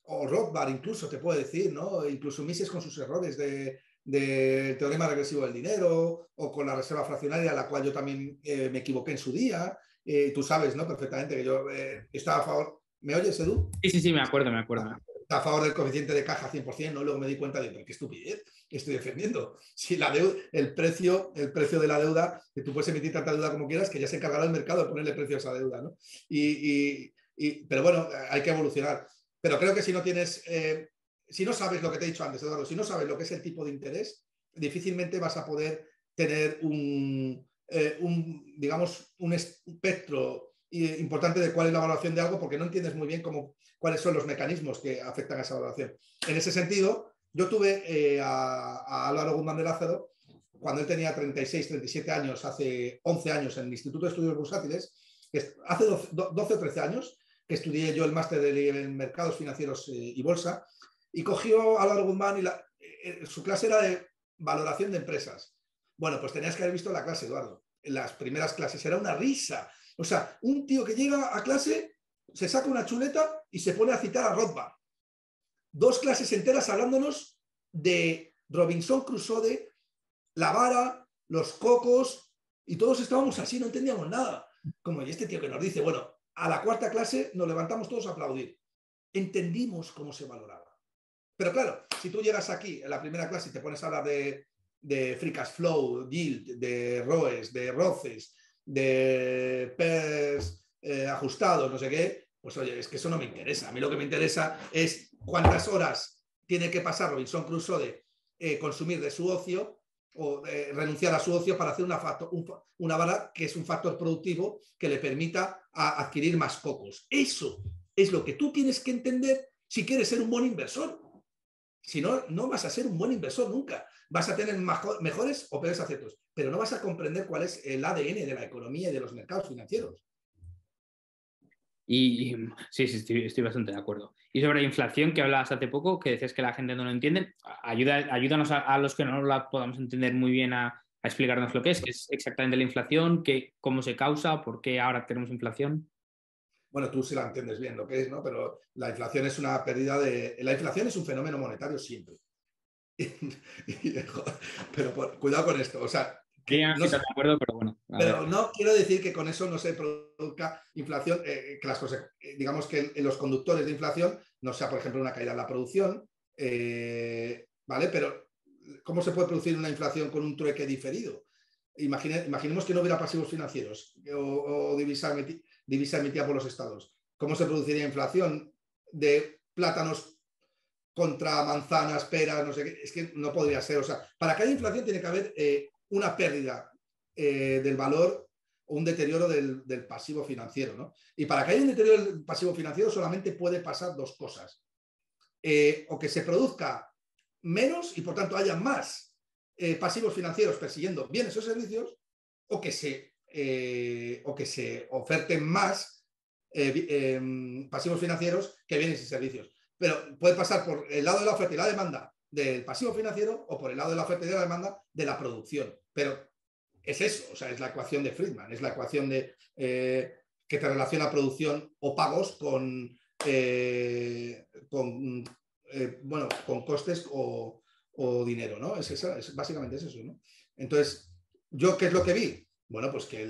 o Rothbard incluso te puede decir, ¿no? Incluso Mises con sus errores del teorema regresivo del dinero o con la reserva fraccionaria, a la cual yo también me equivoqué en su día. Tú sabes, ¿no? Perfectamente que yo estaba a favor. ¿Me oyes, Edu? Sí, me acuerdo. Está a favor del coeficiente de caja 100%, ¿no? Luego me di cuenta de qué estupidez estoy defendiendo. Si el precio de la deuda, que tú puedes emitir tanta deuda como quieras, que ya se encargará el mercado de ponerle precio a esa deuda, ¿no? Pero bueno, hay que evolucionar. Pero creo que si no tienes, si no sabes lo que te he dicho antes, Eduardo, si no sabes lo que es el tipo de interés, difícilmente vas a poder tener digamos, un espectro importante de cuál es la valoración de algo porque no entiendes muy bien cuáles son los mecanismos que afectan a esa valoración. En ese sentido, yo tuve a Álvaro Guzmán de Lázaro cuando él tenía 36, 37 años, hace 11 años en el Instituto de Estudios Bursátiles, hace 12 o 13 años que estudié yo el máster en mercados financieros y bolsa, y cogió a Álvaro Guzmán y su clase era de valoración de empresas. Bueno, pues tenías que haber visto la clase, Eduardo. En las primeras clases era una risa. O sea, un tío que llega a clase, se saca una chuleta y se pone a citar a Rothbard. 2 clases enteras hablándonos de Robinson Crusoe, la vara, los cocos, y todos estábamos así, no entendíamos nada. Como, y este tío que nos dice, bueno, a la 4ª clase nos levantamos todos a aplaudir. Entendimos cómo se valoraba. Pero claro, si tú llegas aquí en la primera clase y te pones a hablar de free cash flow, yield, de ROEs, de ROCEs, de PERs ajustados, no sé qué, pues oye, es que eso no me interesa. A mí lo que me interesa es cuántas horas tiene que pasar Robinson Crusoe de consumir de su ocio o renunciar a su ocio para hacer una vara que es un factor productivo que le permita adquirir más cocos. Eso es lo que tú tienes que entender si quieres ser un buen inversor. Si no, no vas a ser un buen inversor nunca. Vas a tener mejores o peores aciertos, pero no vas a comprender cuál es el ADN de la economía y de los mercados financieros. Y sí, estoy bastante de acuerdo. Y sobre la inflación que hablabas hace poco, que decías que la gente no lo entiende, ayúdanos a los que no la podamos entender muy bien a explicarnos lo que es exactamente la inflación, cómo se causa, por qué ahora tenemos inflación. Bueno, tú sí la entiendes bien lo que es, ¿no? Pero la inflación es una pérdida de... La inflación es un fenómeno monetario siempre. Pero cuidado con esto. O sea, Yo ya no no estoy sé, tan de acuerdo, pero bueno, a ver. pero no quiero decir que con eso no se produzca inflación, que las cosas, digamos que los conductos de inflación no sea, por ejemplo, una caída en la producción, ¿vale? Pero ¿cómo se puede producir una inflación con un trueque diferido? Imaginemos que no hubiera pasivos financieros o divisa emitida por los estados. ¿Cómo se produciría inflación de plátanos contra manzanas, peras, no sé qué? Es que no podría ser. O sea, para que haya inflación tiene que haber una pérdida del valor o un deterioro del pasivo financiero, ¿no? Y para que haya un deterioro del pasivo financiero solamente puede pasar 2 cosas. O que se produzca menos y por tanto haya más pasivos financieros persiguiendo bienes o servicios, o que se oferten más pasivos financieros que bienes y servicios. Pero puede pasar por el lado de la oferta y la demanda del pasivo financiero o por el lado de la oferta y de la demanda de la producción. Pero es eso, o sea, es la ecuación de Friedman, es la ecuación de que te relaciona producción o pagos con costes o dinero, ¿no? Básicamente es eso, ¿no? Entonces, ¿yo qué es lo que vi? Bueno, pues que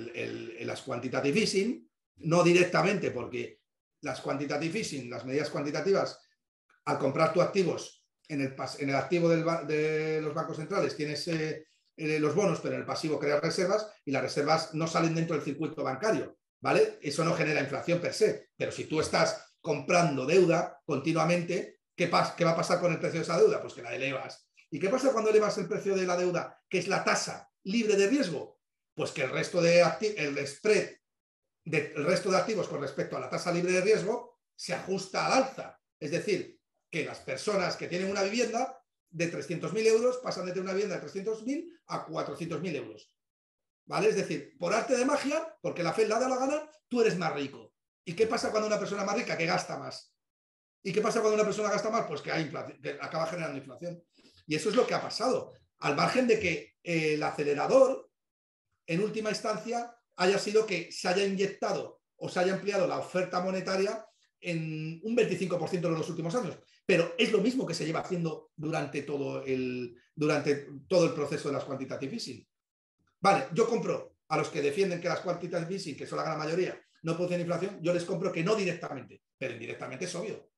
las quantitative easing, no directamente, porque las quantitative easing, las medidas cuantitativas, al comprar tus activos en el activo de los bancos centrales tienes los bonos, pero en el pasivo creas reservas y las reservas no salen dentro del circuito bancario, ¿vale? Eso no genera inflación per se, pero si tú estás comprando deuda continuamente, ¿qué va a pasar con el precio de esa deuda? Pues que la elevas. ¿Y qué pasa cuando elevas el precio de la deuda, que es la tasa libre de riesgo? Pues que el spread del resto de activos con respecto a la tasa libre de riesgo se ajusta al alza. Es decir, que las personas que tienen una vivienda de 300.000 euros pasan de tener una vivienda de 300.000 a 400.000 euros. ¿Vale? Es decir, por arte de magia, porque la Fed le da la gana, tú eres más rico. ¿Y qué pasa cuando una persona más rica que gasta más? ¿Y qué pasa cuando una persona gasta más? Pues que hay inflación, que acaba generando inflación. Y eso es lo que ha pasado. Al margen de que el acelerador, en última instancia, haya sido que se haya inyectado o se haya ampliado la oferta monetaria en un 25% en los últimos años. Pero es lo mismo que se lleva haciendo durante todo el proceso de las quantitative easing. Vale, yo compro a los que defienden que las quantitative easing, que son la gran mayoría, no producen inflación, yo les compro que no directamente, pero indirectamente es obvio.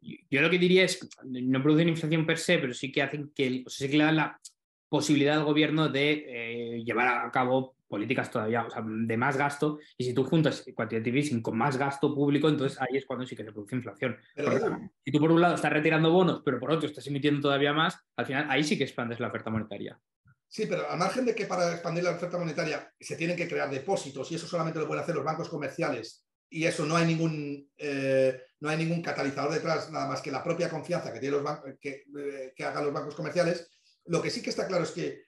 Yo lo que diría es, no producen inflación per se, pero sí que hacen que, o sea, sí que le dan la posibilidad al gobierno de llevar a cabo políticas todavía, o sea, de más gasto, y si tú juntas quantitative easing con más gasto público, entonces ahí es cuando sí que se produce inflación. Pero Porque si tú por un lado estás retirando bonos, pero por otro estás emitiendo todavía más, al final ahí sí que expandes la oferta monetaria. sí, pero al margen de que para expandir la oferta monetaria se tienen que crear depósitos y eso solamente lo pueden hacer los bancos comerciales y eso no hay ningún catalizador detrás, nada más que la propia confianza que tienen los bancos, que hagan los bancos comerciales. Lo que sí que está claro es que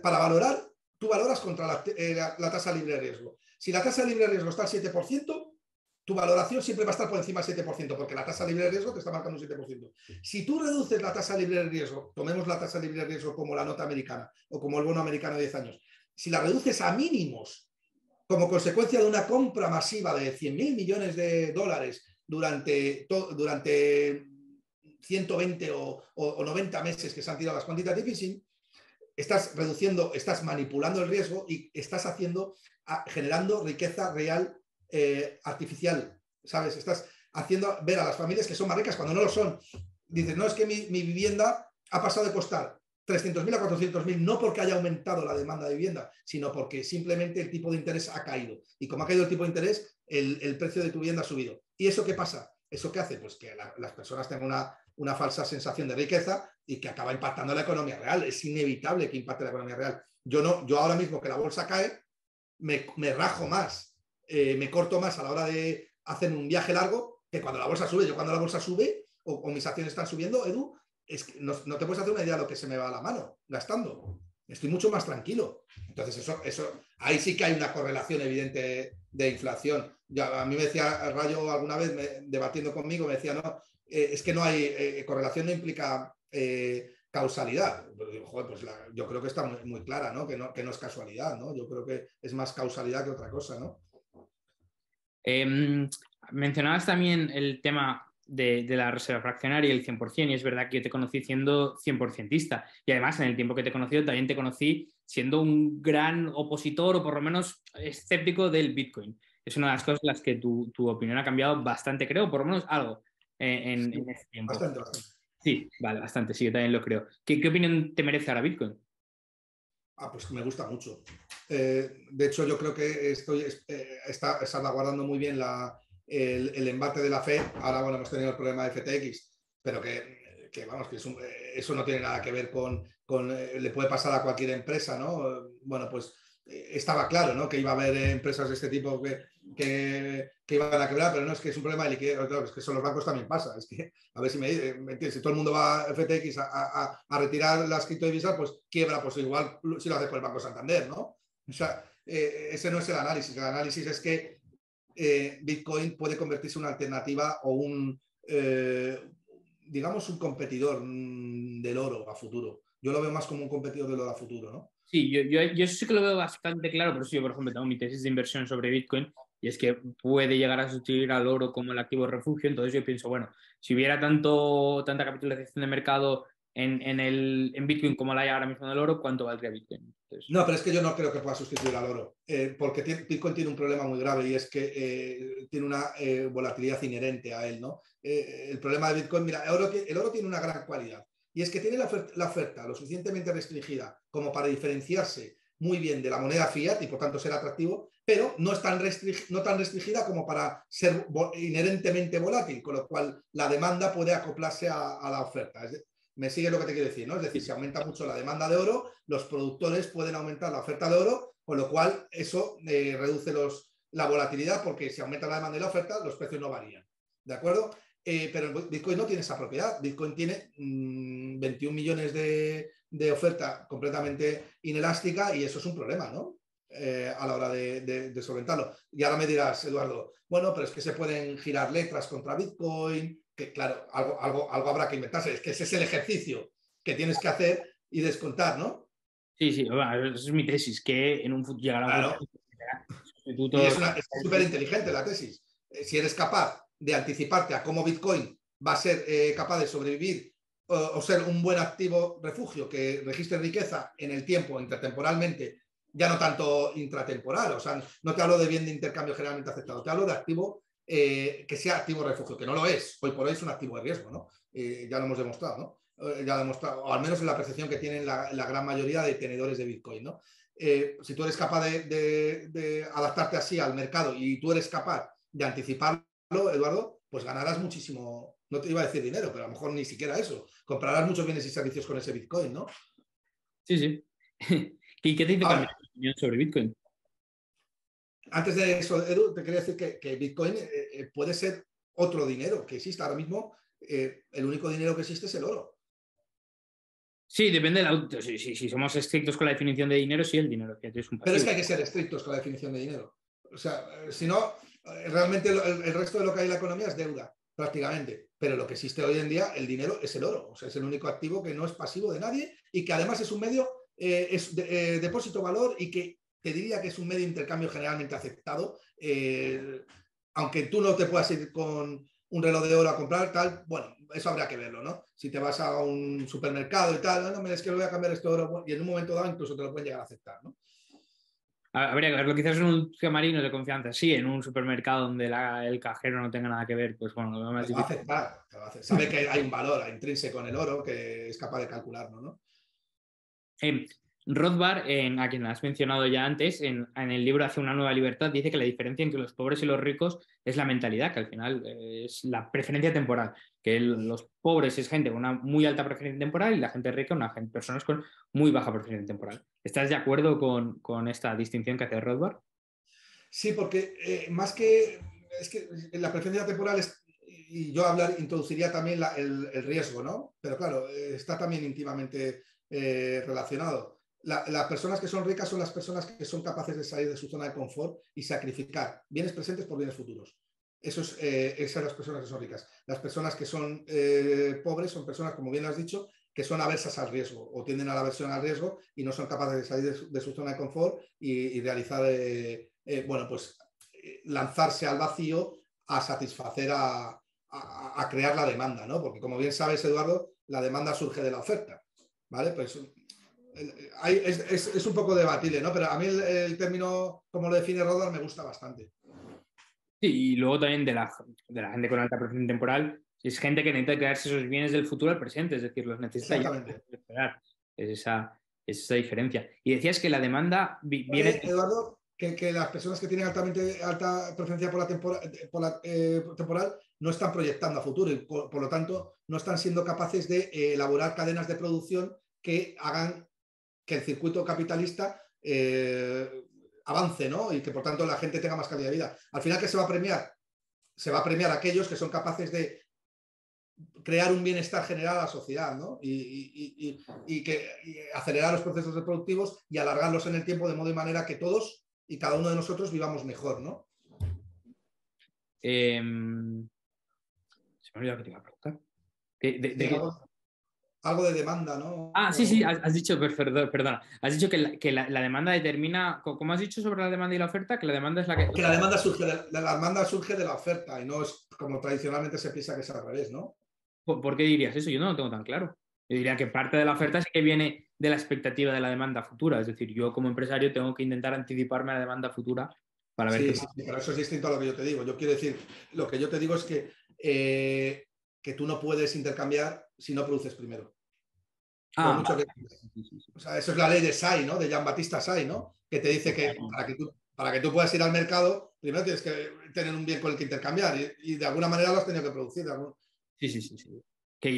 para valorar, tú valoras contra la tasa libre de riesgo. Si la tasa libre de riesgo está al 7%, tu valoración siempre va a estar por encima del 7%, porque la tasa libre de riesgo te está marcando un 7%. Si tú reduces la tasa libre de riesgo, tomemos la tasa libre de riesgo como la nota americana o como el bono americano de 10 años, si la reduces a mínimos como consecuencia de una compra masiva de 100.000 millones de dólares durante 120 o 90 meses que se han tirado las quantitative easing, estás reduciendo, estás manipulando el riesgo y estás generando riqueza real artificial, ¿sabes? Estás haciendo ver a las familias que son más ricas cuando no lo son. Dices, no, es que mi vivienda ha pasado de costar 300.000 a 400.000, no porque haya aumentado la demanda de vivienda, sino porque simplemente el tipo de interés ha caído. Y como ha caído el tipo de interés, el precio de tu vivienda ha subido. ¿Y eso qué pasa? ¿Eso qué hace? Pues que las personas tengan una falsa sensación de riqueza y que acaba impactando la economía real. Es inevitable que impacte la economía real. Yo ahora mismo que la bolsa cae, me rajo más, me corto más a la hora de hacer un viaje largo que cuando la bolsa sube. Yo cuando la bolsa sube o mis acciones están subiendo, Edu, es que no te puedes hacer una idea de lo que se me va a la mano gastando. Estoy mucho más tranquilo. Entonces, ahí sí que hay una correlación evidente de inflación. Ya, a mí me decía Rayo alguna vez, debatiendo conmigo, me decía, no, es que no hay correlación, no implica causalidad. Pues digo, joder, pues yo creo que está muy, muy clara, ¿no? Que no es casualidad, ¿no? Yo creo que es más causalidad que otra cosa, ¿no? Mencionabas también el tema de la reserva fraccionaria, el 100%, y es verdad que yo te conocí siendo 100%ista. Y además, en el tiempo que te he conocido, también te conocí siendo un gran opositor o por lo menos escéptico del Bitcoin. Es una de las cosas en las que tu opinión ha cambiado bastante, creo, por lo menos algo en ese tiempo. Bastante, bastante. Sí, vale, bastante, sí, yo también lo creo. ¿Qué opinión te merece ahora Bitcoin? Pues me gusta mucho. De hecho, yo creo que está salvaguardando muy bien el embate de la Fed. Ahora, bueno, hemos tenido el problema de FTX, pero vamos, que eso no tiene nada que ver le puede pasar a cualquier empresa, ¿no? Bueno, pues estaba claro, ¿no? Que iba a haber empresas de este tipo que iban a quebrar, pero no es que es un problema de liquidez, claro, es que eso en los bancos también pasa. Es que, a ver si me entiendes, si todo el mundo va a FTX a retirar las criptodivisas, pues quiebra, pues igual si lo hace por el Banco Santander, ¿no? O sea, ese no es el análisis. El análisis es que Bitcoin puede convertirse en una alternativa o digamos, un competidor del oro a futuro. Yo lo veo más como un competidor del oro a futuro, ¿no? Sí, yo sí que lo veo bastante claro, pero sí, yo, por ejemplo, tengo mi tesis de inversión sobre Bitcoin y es que puede llegar a sustituir al oro como el activo refugio. Entonces yo pienso, bueno, si hubiera tanta capitalización de mercado en Bitcoin como la hay ahora mismo en el oro, ¿cuánto valdría Bitcoin? Entonces... No, pero es que yo no creo que pueda sustituir al oro, porque Bitcoin tiene un problema muy grave y es que tiene una volatilidad inherente a él, ¿no? El problema de Bitcoin, mira, el oro tiene una gran cualidad y es que tiene la oferta lo suficientemente restringida como para diferenciarse muy bien de la moneda fiat y por tanto ser atractivo, pero no es no tan restringida como para ser inherentemente volátil, con lo cual la demanda puede acoplarse a la oferta. Me sigue lo que te quiero decir, ¿no? Es decir, si aumenta mucho la demanda de oro, los productores pueden aumentar la oferta de oro, con lo cual eso reduce la volatilidad, porque si aumenta la demanda y la oferta, los precios no varían. ¿De acuerdo? Pero el Bitcoin no tiene esa propiedad. Bitcoin tiene 21 millones de oferta completamente inelástica y eso es un problema, ¿no? A la hora de solventarlo. Y ahora me dirás, Eduardo, bueno, pero es que se pueden girar letras contra Bitcoin, que claro, algo habrá que inventarse. Es que ese es el ejercicio que tienes que hacer y descontar, ¿no? Sí, sí, bueno, esa es mi tesis, que en un futuro llegará un Claro. futuro Y sustitutos. es súper inteligente la tesis. Si eres capaz de anticiparte a cómo Bitcoin va a ser capaz de sobrevivir o ser un buen activo refugio que registre riqueza en el tiempo, intertemporalmente, ya no tanto intratemporal, o sea, no te hablo de bien de intercambio generalmente aceptado, te hablo de activo que sea activo refugio, que no lo es, hoy por hoy es un activo de riesgo, ¿no? Ya lo hemos demostrado, ¿no? Ya demostrado, o al menos en la percepción que tienen la gran mayoría de tenedores de Bitcoin, ¿no? Si tú eres capaz de adaptarte así al mercado y tú eres capaz de anticiparlo, Eduardo, pues ganarás muchísimo, no te iba a decir dinero, pero a lo mejor ni siquiera eso. Comprarás muchos bienes y servicios con ese Bitcoin, ¿no? Sí, sí. ¿Y qué te hizo cambiar Ahora, tu opinión sobre Bitcoin? antes de eso, Edu, te quería decir que Bitcoin puede ser otro dinero que existe. Ahora mismo, el único dinero que existe es el oro. Sí, depende de la... Si somos estrictos con la definición de dinero, sí, el dinero que es un Pero es pasivo. que hay que ser estrictos con la definición de dinero. O sea, si no, realmente el resto de lo que hay en la economía es deuda, prácticamente. Pero lo que existe hoy en día, el dinero es el oro. O sea, es el único activo que no es pasivo de nadie y que además es un medio, es depósito valor y que te diría que es un medio de intercambio generalmente aceptado. Aunque tú no te puedas ir con un reloj de oro a comprar, tal, bueno, eso habrá que verlo, ¿no? Si te vas a un supermercado y tal, no, es que lo voy a cambiar este oro, y en un momento dado incluso te lo pueden llegar a aceptar, ¿no? Habría que verlo quizás en un camarino de confianza, sí, en un supermercado donde el cajero no tenga nada que ver, pues bueno, lo más Te lo va a difícil. aceptar, te lo va a aceptar. Sabe que hay un valor intrínseco en el oro que es capaz de calcularlo, ¿no? Rothbard, a quien has mencionado ya antes, en el libro Hacia una nueva libertad, dice que la diferencia entre los pobres y los ricos es la mentalidad, que al final es la preferencia temporal, que los pobres es gente con una muy alta preferencia temporal y la gente rica, personas con muy baja preferencia temporal. ¿Estás de acuerdo con esta distinción que hace Rothbard? Sí, porque más es que la preferencia temporal es, y yo introduciría también el riesgo, ¿no? Pero claro, está también íntimamente relacionado. Las personas que son ricas son las personas que son capaces de salir de su zona de confort y sacrificar bienes presentes por bienes futuros. Esas son las personas que son ricas. Las personas que son pobres son personas, como bien has dicho, que son aversas al riesgo o tienden a la aversión al riesgo y no son capaces de salir de su zona de confort y realizar, bueno, pues lanzarse al vacío a satisfacer, a crear la demanda, ¿no? Porque como bien sabes, Eduardo, la demanda surge de la oferta, ¿vale? Pues es un poco debatible, ¿no? Pero a mí el término, como lo define Rodar, me gusta bastante. Sí, y luego también de la gente con alta preferencia temporal, es gente que necesita crearse esos bienes del futuro al presente, es decir, los necesita ya, no Exactamente. puede esperar. Es esa diferencia. Y decías que la demanda viene... Eduardo, que las personas que tienen alta preferencia temporal no están proyectando a futuro y por lo tanto no están siendo capaces de elaborar cadenas de producción que hagan que el circuito capitalista avance, ¿no? Y que por tanto la gente tenga más calidad de vida. Al final, ¿qué se va a premiar? Se va a premiar a aquellos que son capaces de crear un bienestar general a la sociedad, ¿no? Y acelerar los procesos reproductivos y alargarlos en el tiempo de modo y manera que todos y cada uno de nosotros vivamos mejor, ¿no? se me ha olvidado que te iba a preguntar. Sí, algo de demanda, ¿no? Sí, sí, has dicho, perdona, has dicho que la demanda determina, ¿cómo has dicho sobre la demanda y la oferta? Que la demanda es la que... Que la demanda surge de la oferta y no es como tradicionalmente se piensa que es al revés, ¿no? ¿Por qué dirías eso? Yo no lo tengo tan claro. Yo diría que parte de la oferta sí que viene de la expectativa de la demanda futura. Es decir, yo como empresario tengo que intentar anticiparme a la demanda futura para ver qué Sí, pasa. sí, pero eso es distinto a lo que yo te digo. Yo quiero decir, lo que yo te digo es que tú no puedes intercambiar si no produces primero. Por mucho que... Vale. Sí, sí, sí. O sea, eso es la ley de Say, ¿no? De Jean-Baptiste Say, ¿no? Que te dice que para que tú puedas ir al mercado, primero tienes que tener un bien con el que intercambiar y de alguna manera lo has tenido que producir. Sí, sí, sí, sí.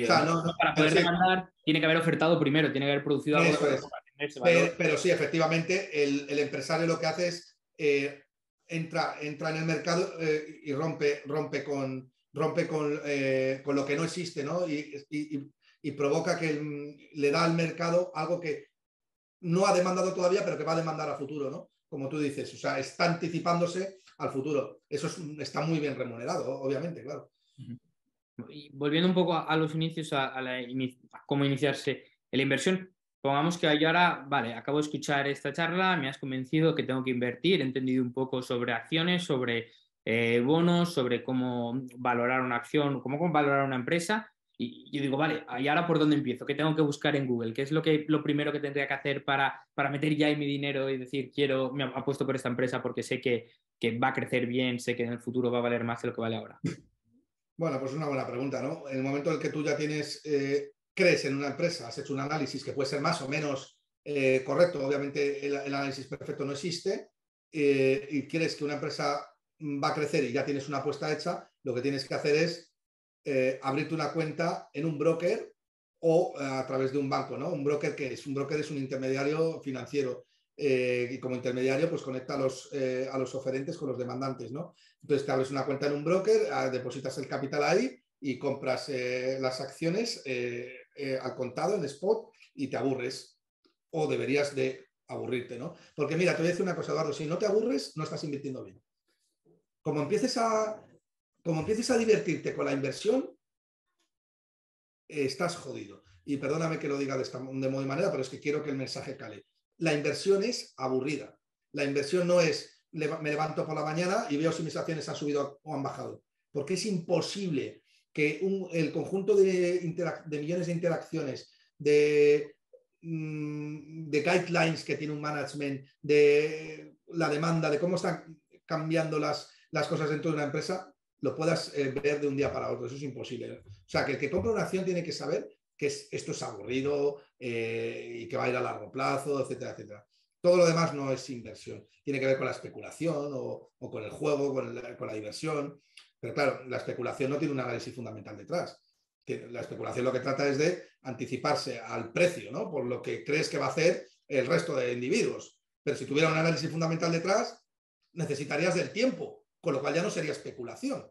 O sea, no, Para pero poder sí, demandar tiene que haber ofertado primero, tiene que haber producido algo eso es. para tener ese valor. Pero sí, efectivamente, el empresario lo que hace es entra en el mercado y rompe con lo que no existe, ¿no? Y provoca que le da al mercado algo que no ha demandado todavía, pero que va a demandar a futuro, ¿no? Como tú dices, o sea, está anticipándose al futuro. Eso está muy bien remunerado, obviamente, claro. Y volviendo un poco a los inicios, a cómo iniciarse en la inversión, pongamos que yo ahora, vale, acabo de escuchar esta charla, me has convencido que tengo que invertir, he entendido un poco sobre acciones, sobre bonos, sobre cómo valorar una acción, cómo valorar una empresa. Y yo digo, vale, ¿y ahora por dónde empiezo? ¿Qué tengo que buscar en Google? ¿Qué es lo primero que tendría que hacer para meter ya ahí mi dinero y decir, me apuesto por esta empresa porque sé que va a crecer bien, sé que en el futuro va a valer más de lo que vale ahora? Bueno, pues es una buena pregunta, ¿no? En el momento en el que tú ya crees en una empresa, has hecho un análisis que puede ser más o menos correcto, obviamente el análisis perfecto no existe, y quieres que una empresa va a crecer y ya tienes una apuesta hecha, lo que tienes que hacer es abrirte una cuenta en un broker o a través de un banco, ¿no? Un broker, ¿qué es? Un broker es un intermediario financiero y como intermediario pues conecta a los oferentes con los demandantes, ¿no? Entonces te abres una cuenta en un broker, depositas el capital ahí y compras las acciones al contado, en spot, y te aburres. O deberías de aburrirte, ¿no? Porque mira, te voy a decir una cosa, Eduardo, si no te aburres, no estás invirtiendo bien. Como empieces a divertirte con la inversión, estás jodido. Y perdóname que lo diga de modo y manera, pero es que quiero que el mensaje cale. La inversión es aburrida. La inversión no es me levanto por la mañana y veo si mis acciones han subido o han bajado. Porque es imposible que el conjunto de millones de interacciones, de guidelines que tiene un management, de la demanda, de cómo están cambiando las cosas dentro de una empresa, lo puedas ver de un día para otro. Eso es imposible. O sea, que el que compra una acción tiene que saber que esto es aburrido y que va a ir a largo plazo, etcétera, etcétera. Todo lo demás no es inversión. Tiene que ver con la especulación o con el juego, con la diversión. Pero claro, la especulación no tiene un análisis fundamental detrás. La especulación lo que trata es de anticiparse al precio, ¿no? Por lo que crees que va a hacer el resto de individuos. Pero si tuviera un análisis fundamental detrás, necesitarías del tiempo, con lo cual ya no sería especulación.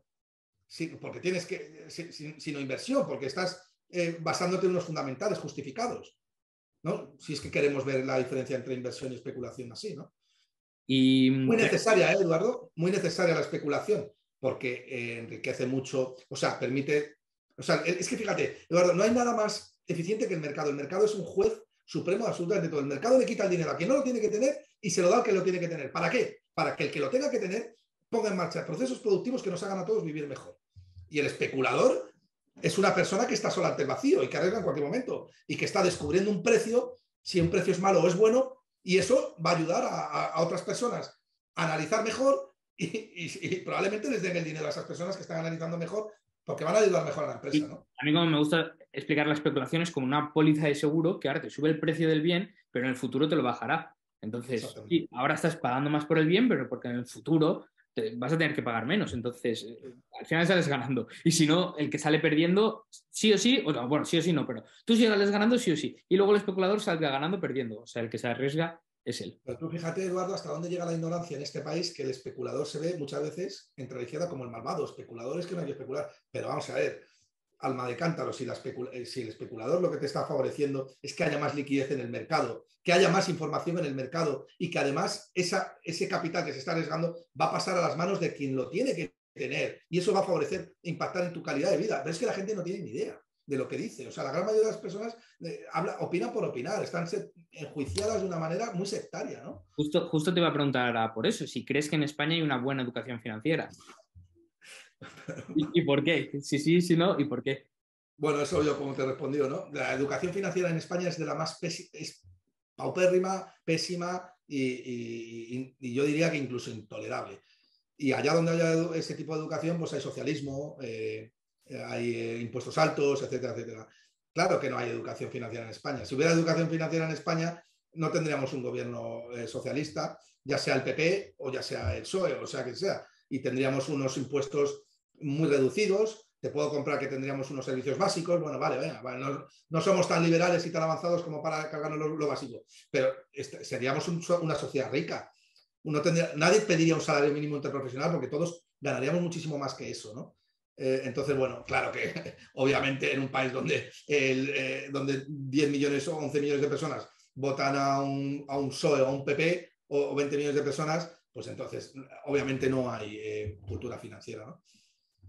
Porque tienes que, sino inversión, porque estás basándote en unos fundamentales justificados, ¿no? Si es que queremos ver la diferencia entre inversión y especulación así, ¿no? Y muy necesaria, Eduardo, muy necesaria la especulación, porque enriquece mucho, o sea, permite, o sea, es que fíjate, Eduardo, no hay nada más eficiente que el mercado. El mercado es un juez supremo de absolutamente todo. El mercado le quita el dinero a quien no lo tiene que tener y se lo da al que lo tiene que tener. ¿Para qué? Para que el que lo tenga que tener ponga en marcha procesos productivos que nos hagan a todos vivir mejor. Y el especulador es una persona que está sola ante el vacío y que arriesga en cualquier momento y que está descubriendo un precio, si un precio es malo o es bueno, y eso va a ayudar a otras personas a analizar mejor y probablemente les den el dinero a esas personas que están analizando mejor porque van a ayudar mejor a la empresa, ¿no? A mí como me gusta explicar la especulación es como una póliza de seguro que ahora te sube el precio del bien, pero en el futuro te lo bajará. Entonces, sí, ahora estás pagando más por el bien, pero porque en el futuro vas a tener que pagar menos. Entonces, al final sales ganando. Y si no, el que sale perdiendo, sí o sí, o bueno, sí o sí no, pero tú sales ganando sí o sí. Y luego el especulador salga ganando perdiendo. O sea, el que se arriesga es él. Pero tú fíjate, Eduardo, hasta dónde llega la ignorancia en este país, que el especulador se ve muchas veces entre la izquierda como el malvado. Especulador es que no hay que especular. Pero vamos a ver, alma de cántaro, si el especulador lo que te está favoreciendo es que haya más liquidez en el mercado, que haya más información en el mercado y que además ese capital que se está arriesgando va a pasar a las manos de quien lo tiene que tener y eso va a favorecer, impactar en tu calidad de vida. Pero es que la gente no tiene ni idea de lo que dice. O sea, la gran mayoría de las personas opinan por opinar, están enjuiciadas de una manera muy sectaria, ¿no? Justo te iba a preguntar por eso, si crees que en España hay una buena educación financiera. ¿Y por qué? Si sí, si no, ¿y por qué? Bueno, eso yo como te he respondido, ¿no? La educación financiera en España es de la más paupérrima, pésima y yo diría que incluso intolerable. Y allá donde haya ese tipo de educación, pues hay socialismo, hay impuestos altos, etcétera, etcétera. Claro que no hay educación financiera en España. Si hubiera educación financiera en España, no tendríamos un gobierno socialista, ya sea el PP o ya sea el PSOE, o sea que sea. Y tendríamos unos impuestos muy reducidos. Te puedo comprar que tendríamos unos servicios básicos. Bueno, vale, venga, no somos tan liberales y tan avanzados como para cargarnos lo básico, pero seríamos una sociedad rica. Nadie pediría un salario mínimo interprofesional porque todos ganaríamos muchísimo más que eso, ¿no? Entonces, bueno, claro que obviamente en un país donde 10 millones o 11 millones de personas votan a un PSOE o a un PP o 20 millones de personas, pues entonces obviamente no hay cultura financiera, ¿no?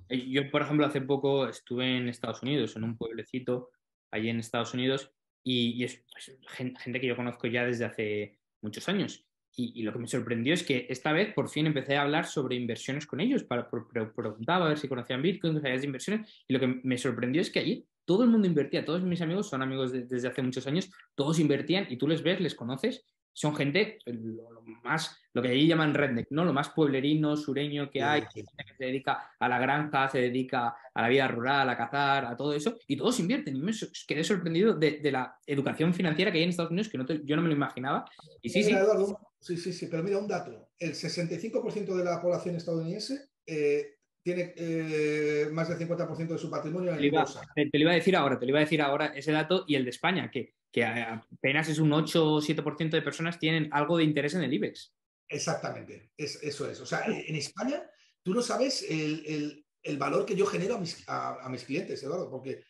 Yo, por ejemplo, hace poco estuve en Estados Unidos, en un pueblecito allí en Estados Unidos, y es gente que yo conozco ya desde hace muchos años. Y lo que me sorprendió es que esta vez por fin empecé a hablar sobre inversiones con ellos, preguntaba a ver si conocían Bitcoin, áreas de inversiones, y lo que me sorprendió es que allí todo el mundo invertía, todos mis amigos son amigos desde hace muchos años, todos invertían y tú les ves, les conoces, son gente, lo que allí llaman redneck, ¿no? Lo más pueblerino, sureño que hay, Sí. gente que se dedica a la granja, se dedica a la vida rural, a cazar, a todo eso, y todos invierten. Y me quedé sorprendido de la educación financiera que hay en Estados Unidos, que yo no me lo imaginaba. Y sí, Mira, sí. Eduardo, sí, pero mira un dato. El 65% de la población estadounidense tiene más del 50% de su patrimonio en bolsa. Te lo iba a decir ahora, ese dato y el de España, que apenas es un 8 o 7% de personas tienen algo de interés en el IBEX. Exactamente, eso es. O sea, en España tú no sabes el valor que yo genero a mis clientes, Eduardo, porque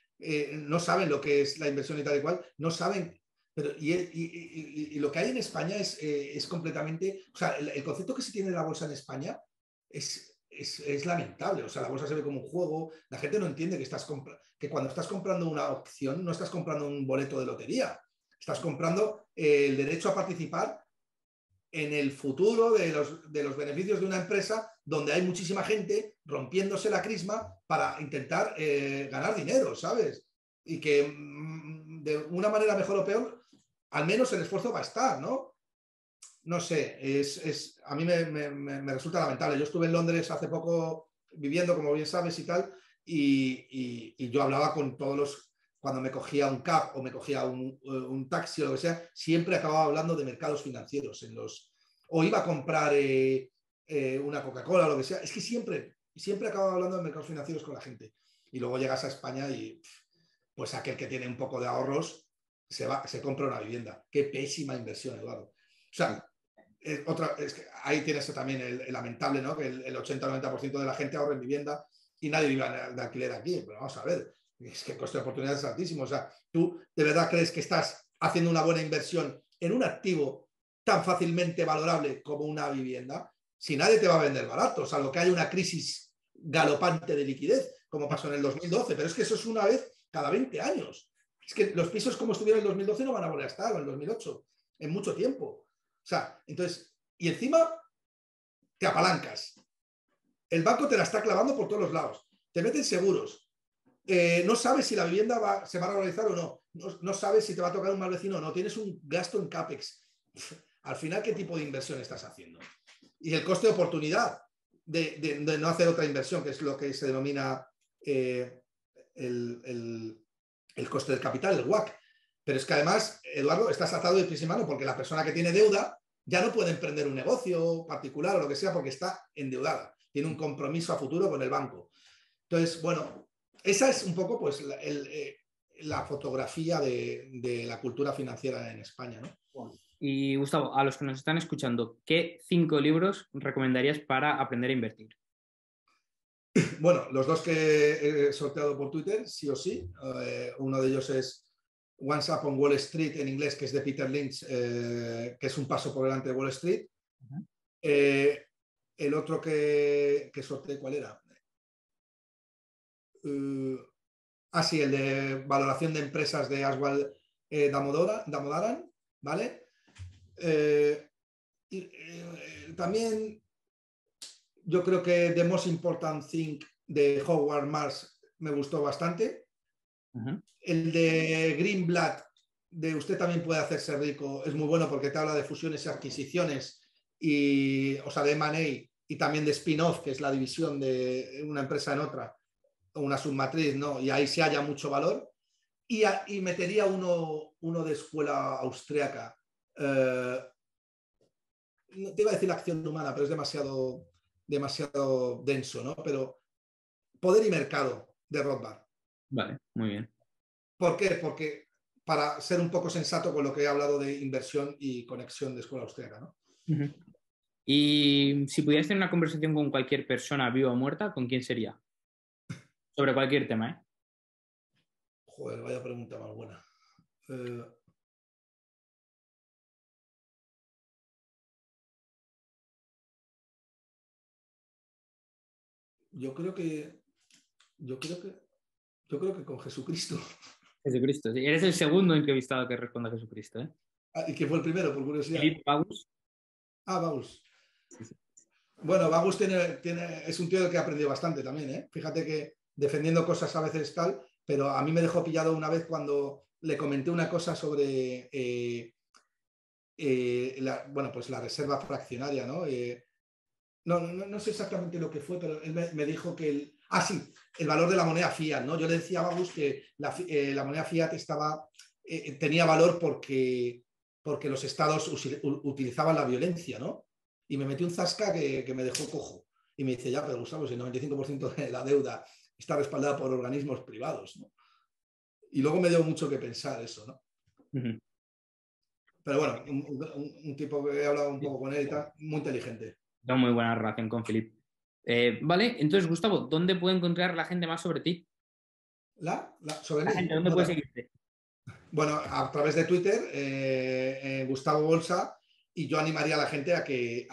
no saben lo que es la inversión y tal y cual, no saben. Pero, y lo que hay en España es completamente. O sea, el concepto que se tiene de la bolsa en España es lamentable. O sea, la bolsa se ve como un juego. La gente no entiende que cuando estás comprando una opción, no estás comprando un boleto de lotería. Estás comprando el derecho a participar en el futuro de los beneficios de una empresa donde hay muchísima gente rompiéndose la crisma para intentar ganar dinero, ¿sabes? Y que de una manera mejor o peor, al menos el esfuerzo va a estar, ¿no? No sé, a mí me resulta lamentable. Yo estuve en Londres hace poco viviendo, como bien sabes, y tal, y yo hablaba con todos los... Cuando me cogía un cab o me cogía un taxi o lo que sea, siempre acababa hablando de mercados financieros. O iba a comprar una Coca-Cola o lo que sea. Es que siempre acababa hablando de mercados financieros con la gente. Y luego llegas a España y pues aquel que tiene un poco de ahorros se compra una vivienda. Qué pésima inversión, Eduardo. O sea, es que ahí tienes también el lamentable, ¿no? Que el 80-90% de la gente ahorra en vivienda y nadie vive de alquiler aquí. Pero vamos a ver, es que el coste de oportunidad es altísimo. O sea, ¿tú de verdad crees que estás haciendo una buena inversión en un activo tan fácilmente valorable como una vivienda? Si nadie te va a vender barato, salvo que haya una crisis galopante de liquidez, como pasó en el 2012. Pero es que eso es una vez cada 20 años. Es que los pisos como estuvieron en el 2012 no van a volver a estar, o en el 2008, en mucho tiempo. O sea, entonces, y encima te apalancas. El banco te la está clavando por todos los lados. Te meten seguros. No sabes si la vivienda se va a regularizar o no. No sabes si te va a tocar un mal vecino o no. Tienes un gasto en CAPEX. Al final, ¿qué tipo de inversión estás haciendo? Y el coste de oportunidad de no hacer otra inversión, que es lo que se denomina el coste del capital, el WACC. Pero es que además, Eduardo, estás atado de pies y mano porque la persona que tiene deuda ya no puede emprender un negocio particular o lo que sea porque está endeudada. Tiene un compromiso a futuro con el banco. Entonces, bueno, esa es un poco pues la fotografía de la cultura financiera en España, ¿no? Y Gustavo, a los que nos están escuchando, ¿qué 5 libros recomendarías para aprender a invertir? Bueno, los dos que he sorteado por Twitter, sí o sí. Uno de ellos es Once Upon Wall Street en inglés, que es de Peter Lynch, que es un paso por delante de Wall Street. El otro que sorteé, ¿cuál era? Sí, el de valoración de empresas de Aswald Damodaran, ¿vale? También yo creo que The Most Important Thing de Howard Marks me gustó bastante. El de Greenblatt, de Usted también puede hacerse rico, es muy bueno porque te habla de fusiones y adquisiciones, o sea, de M&A y también de spin-off, que es la división de una empresa en otra, o una submatriz, ¿no? Y ahí sí haya mucho valor. Y metería uno de escuela austriaca. No te iba a decir la acción humana, pero es demasiado denso, ¿no? Pero Poder y Mercado, de Rothbard. Vale, muy bien. ¿Por qué? Porque para ser un poco sensato con lo que he hablado de inversión y conexión de escuela austríaca, ¿no? Y si pudieras tener una conversación con cualquier persona, viva o muerta, ¿con quién sería? Sobre cualquier tema, ¿eh? Joder, vaya pregunta más buena. Yo creo que con Jesucristo. Jesucristo. Sí, eres el segundo entrevistado que responde a Jesucristo, ¿eh? ¿Y quién fue el primero, por curiosidad? Philip Paus. Baus. Sí, sí. Bueno, Baus es un tío que ha aprendido bastante también, ¿eh? Fíjate que defendiendo cosas a veces tal, pero a mí me dejó pillado una vez cuando le comenté una cosa sobre pues la reserva fraccionaria, ¿no? No sé exactamente lo que fue, pero él me dijo que el valor de la moneda fiat, ¿no? Yo le decía a Bagus que la moneda fiat tenía valor porque los estados utilizaban la violencia, ¿no? Y me metí un zasca que me dejó cojo. Y me dice, ya, pero Gustavo, si el 95% de la deuda está respaldada por organismos privados, ¿no? Y luego me dio mucho que pensar eso, ¿no? Pero bueno, un tipo que he hablado un poco con él y tal, muy inteligente. Tengo muy buena relación con Philip. Vale, entonces, Gustavo, ¿dónde puede encontrar la gente más sobre ti? Sobre La mí. gente, ¿dónde puede seguirte? Bueno, a través de Twitter, Gustavo Bolsa, y yo animaría a la gente a que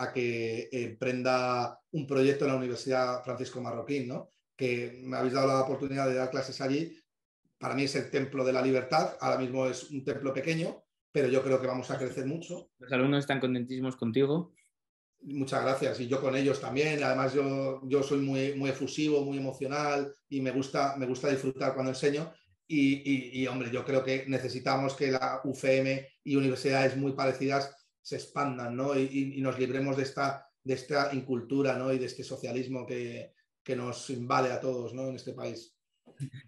emprenda un proyecto en la Universidad Francisco Marroquín, ¿no? Que me habéis dado la oportunidad de dar clases allí. Para mí es el templo de la libertad, ahora mismo es un templo pequeño, pero yo creo que vamos a crecer mucho. Los alumnos están contentísimos contigo. Muchas gracias. Y yo con ellos también. Además, yo soy muy efusivo, muy emocional y me gusta disfrutar cuando enseño. Hombre, yo creo que necesitamos que la UFM y universidades muy parecidas se expandan, ¿no? Y nos libremos de esta incultura, ¿no? Y de este socialismo que nos invade a todos, ¿no? En este país.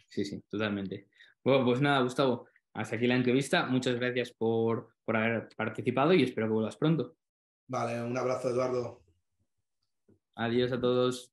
Sí, sí, totalmente. Bueno, pues nada, Gustavo, hasta aquí la entrevista. Muchas gracias por haber participado y espero que vuelvas pronto. Vale, un abrazo, Eduardo. Adiós a todos.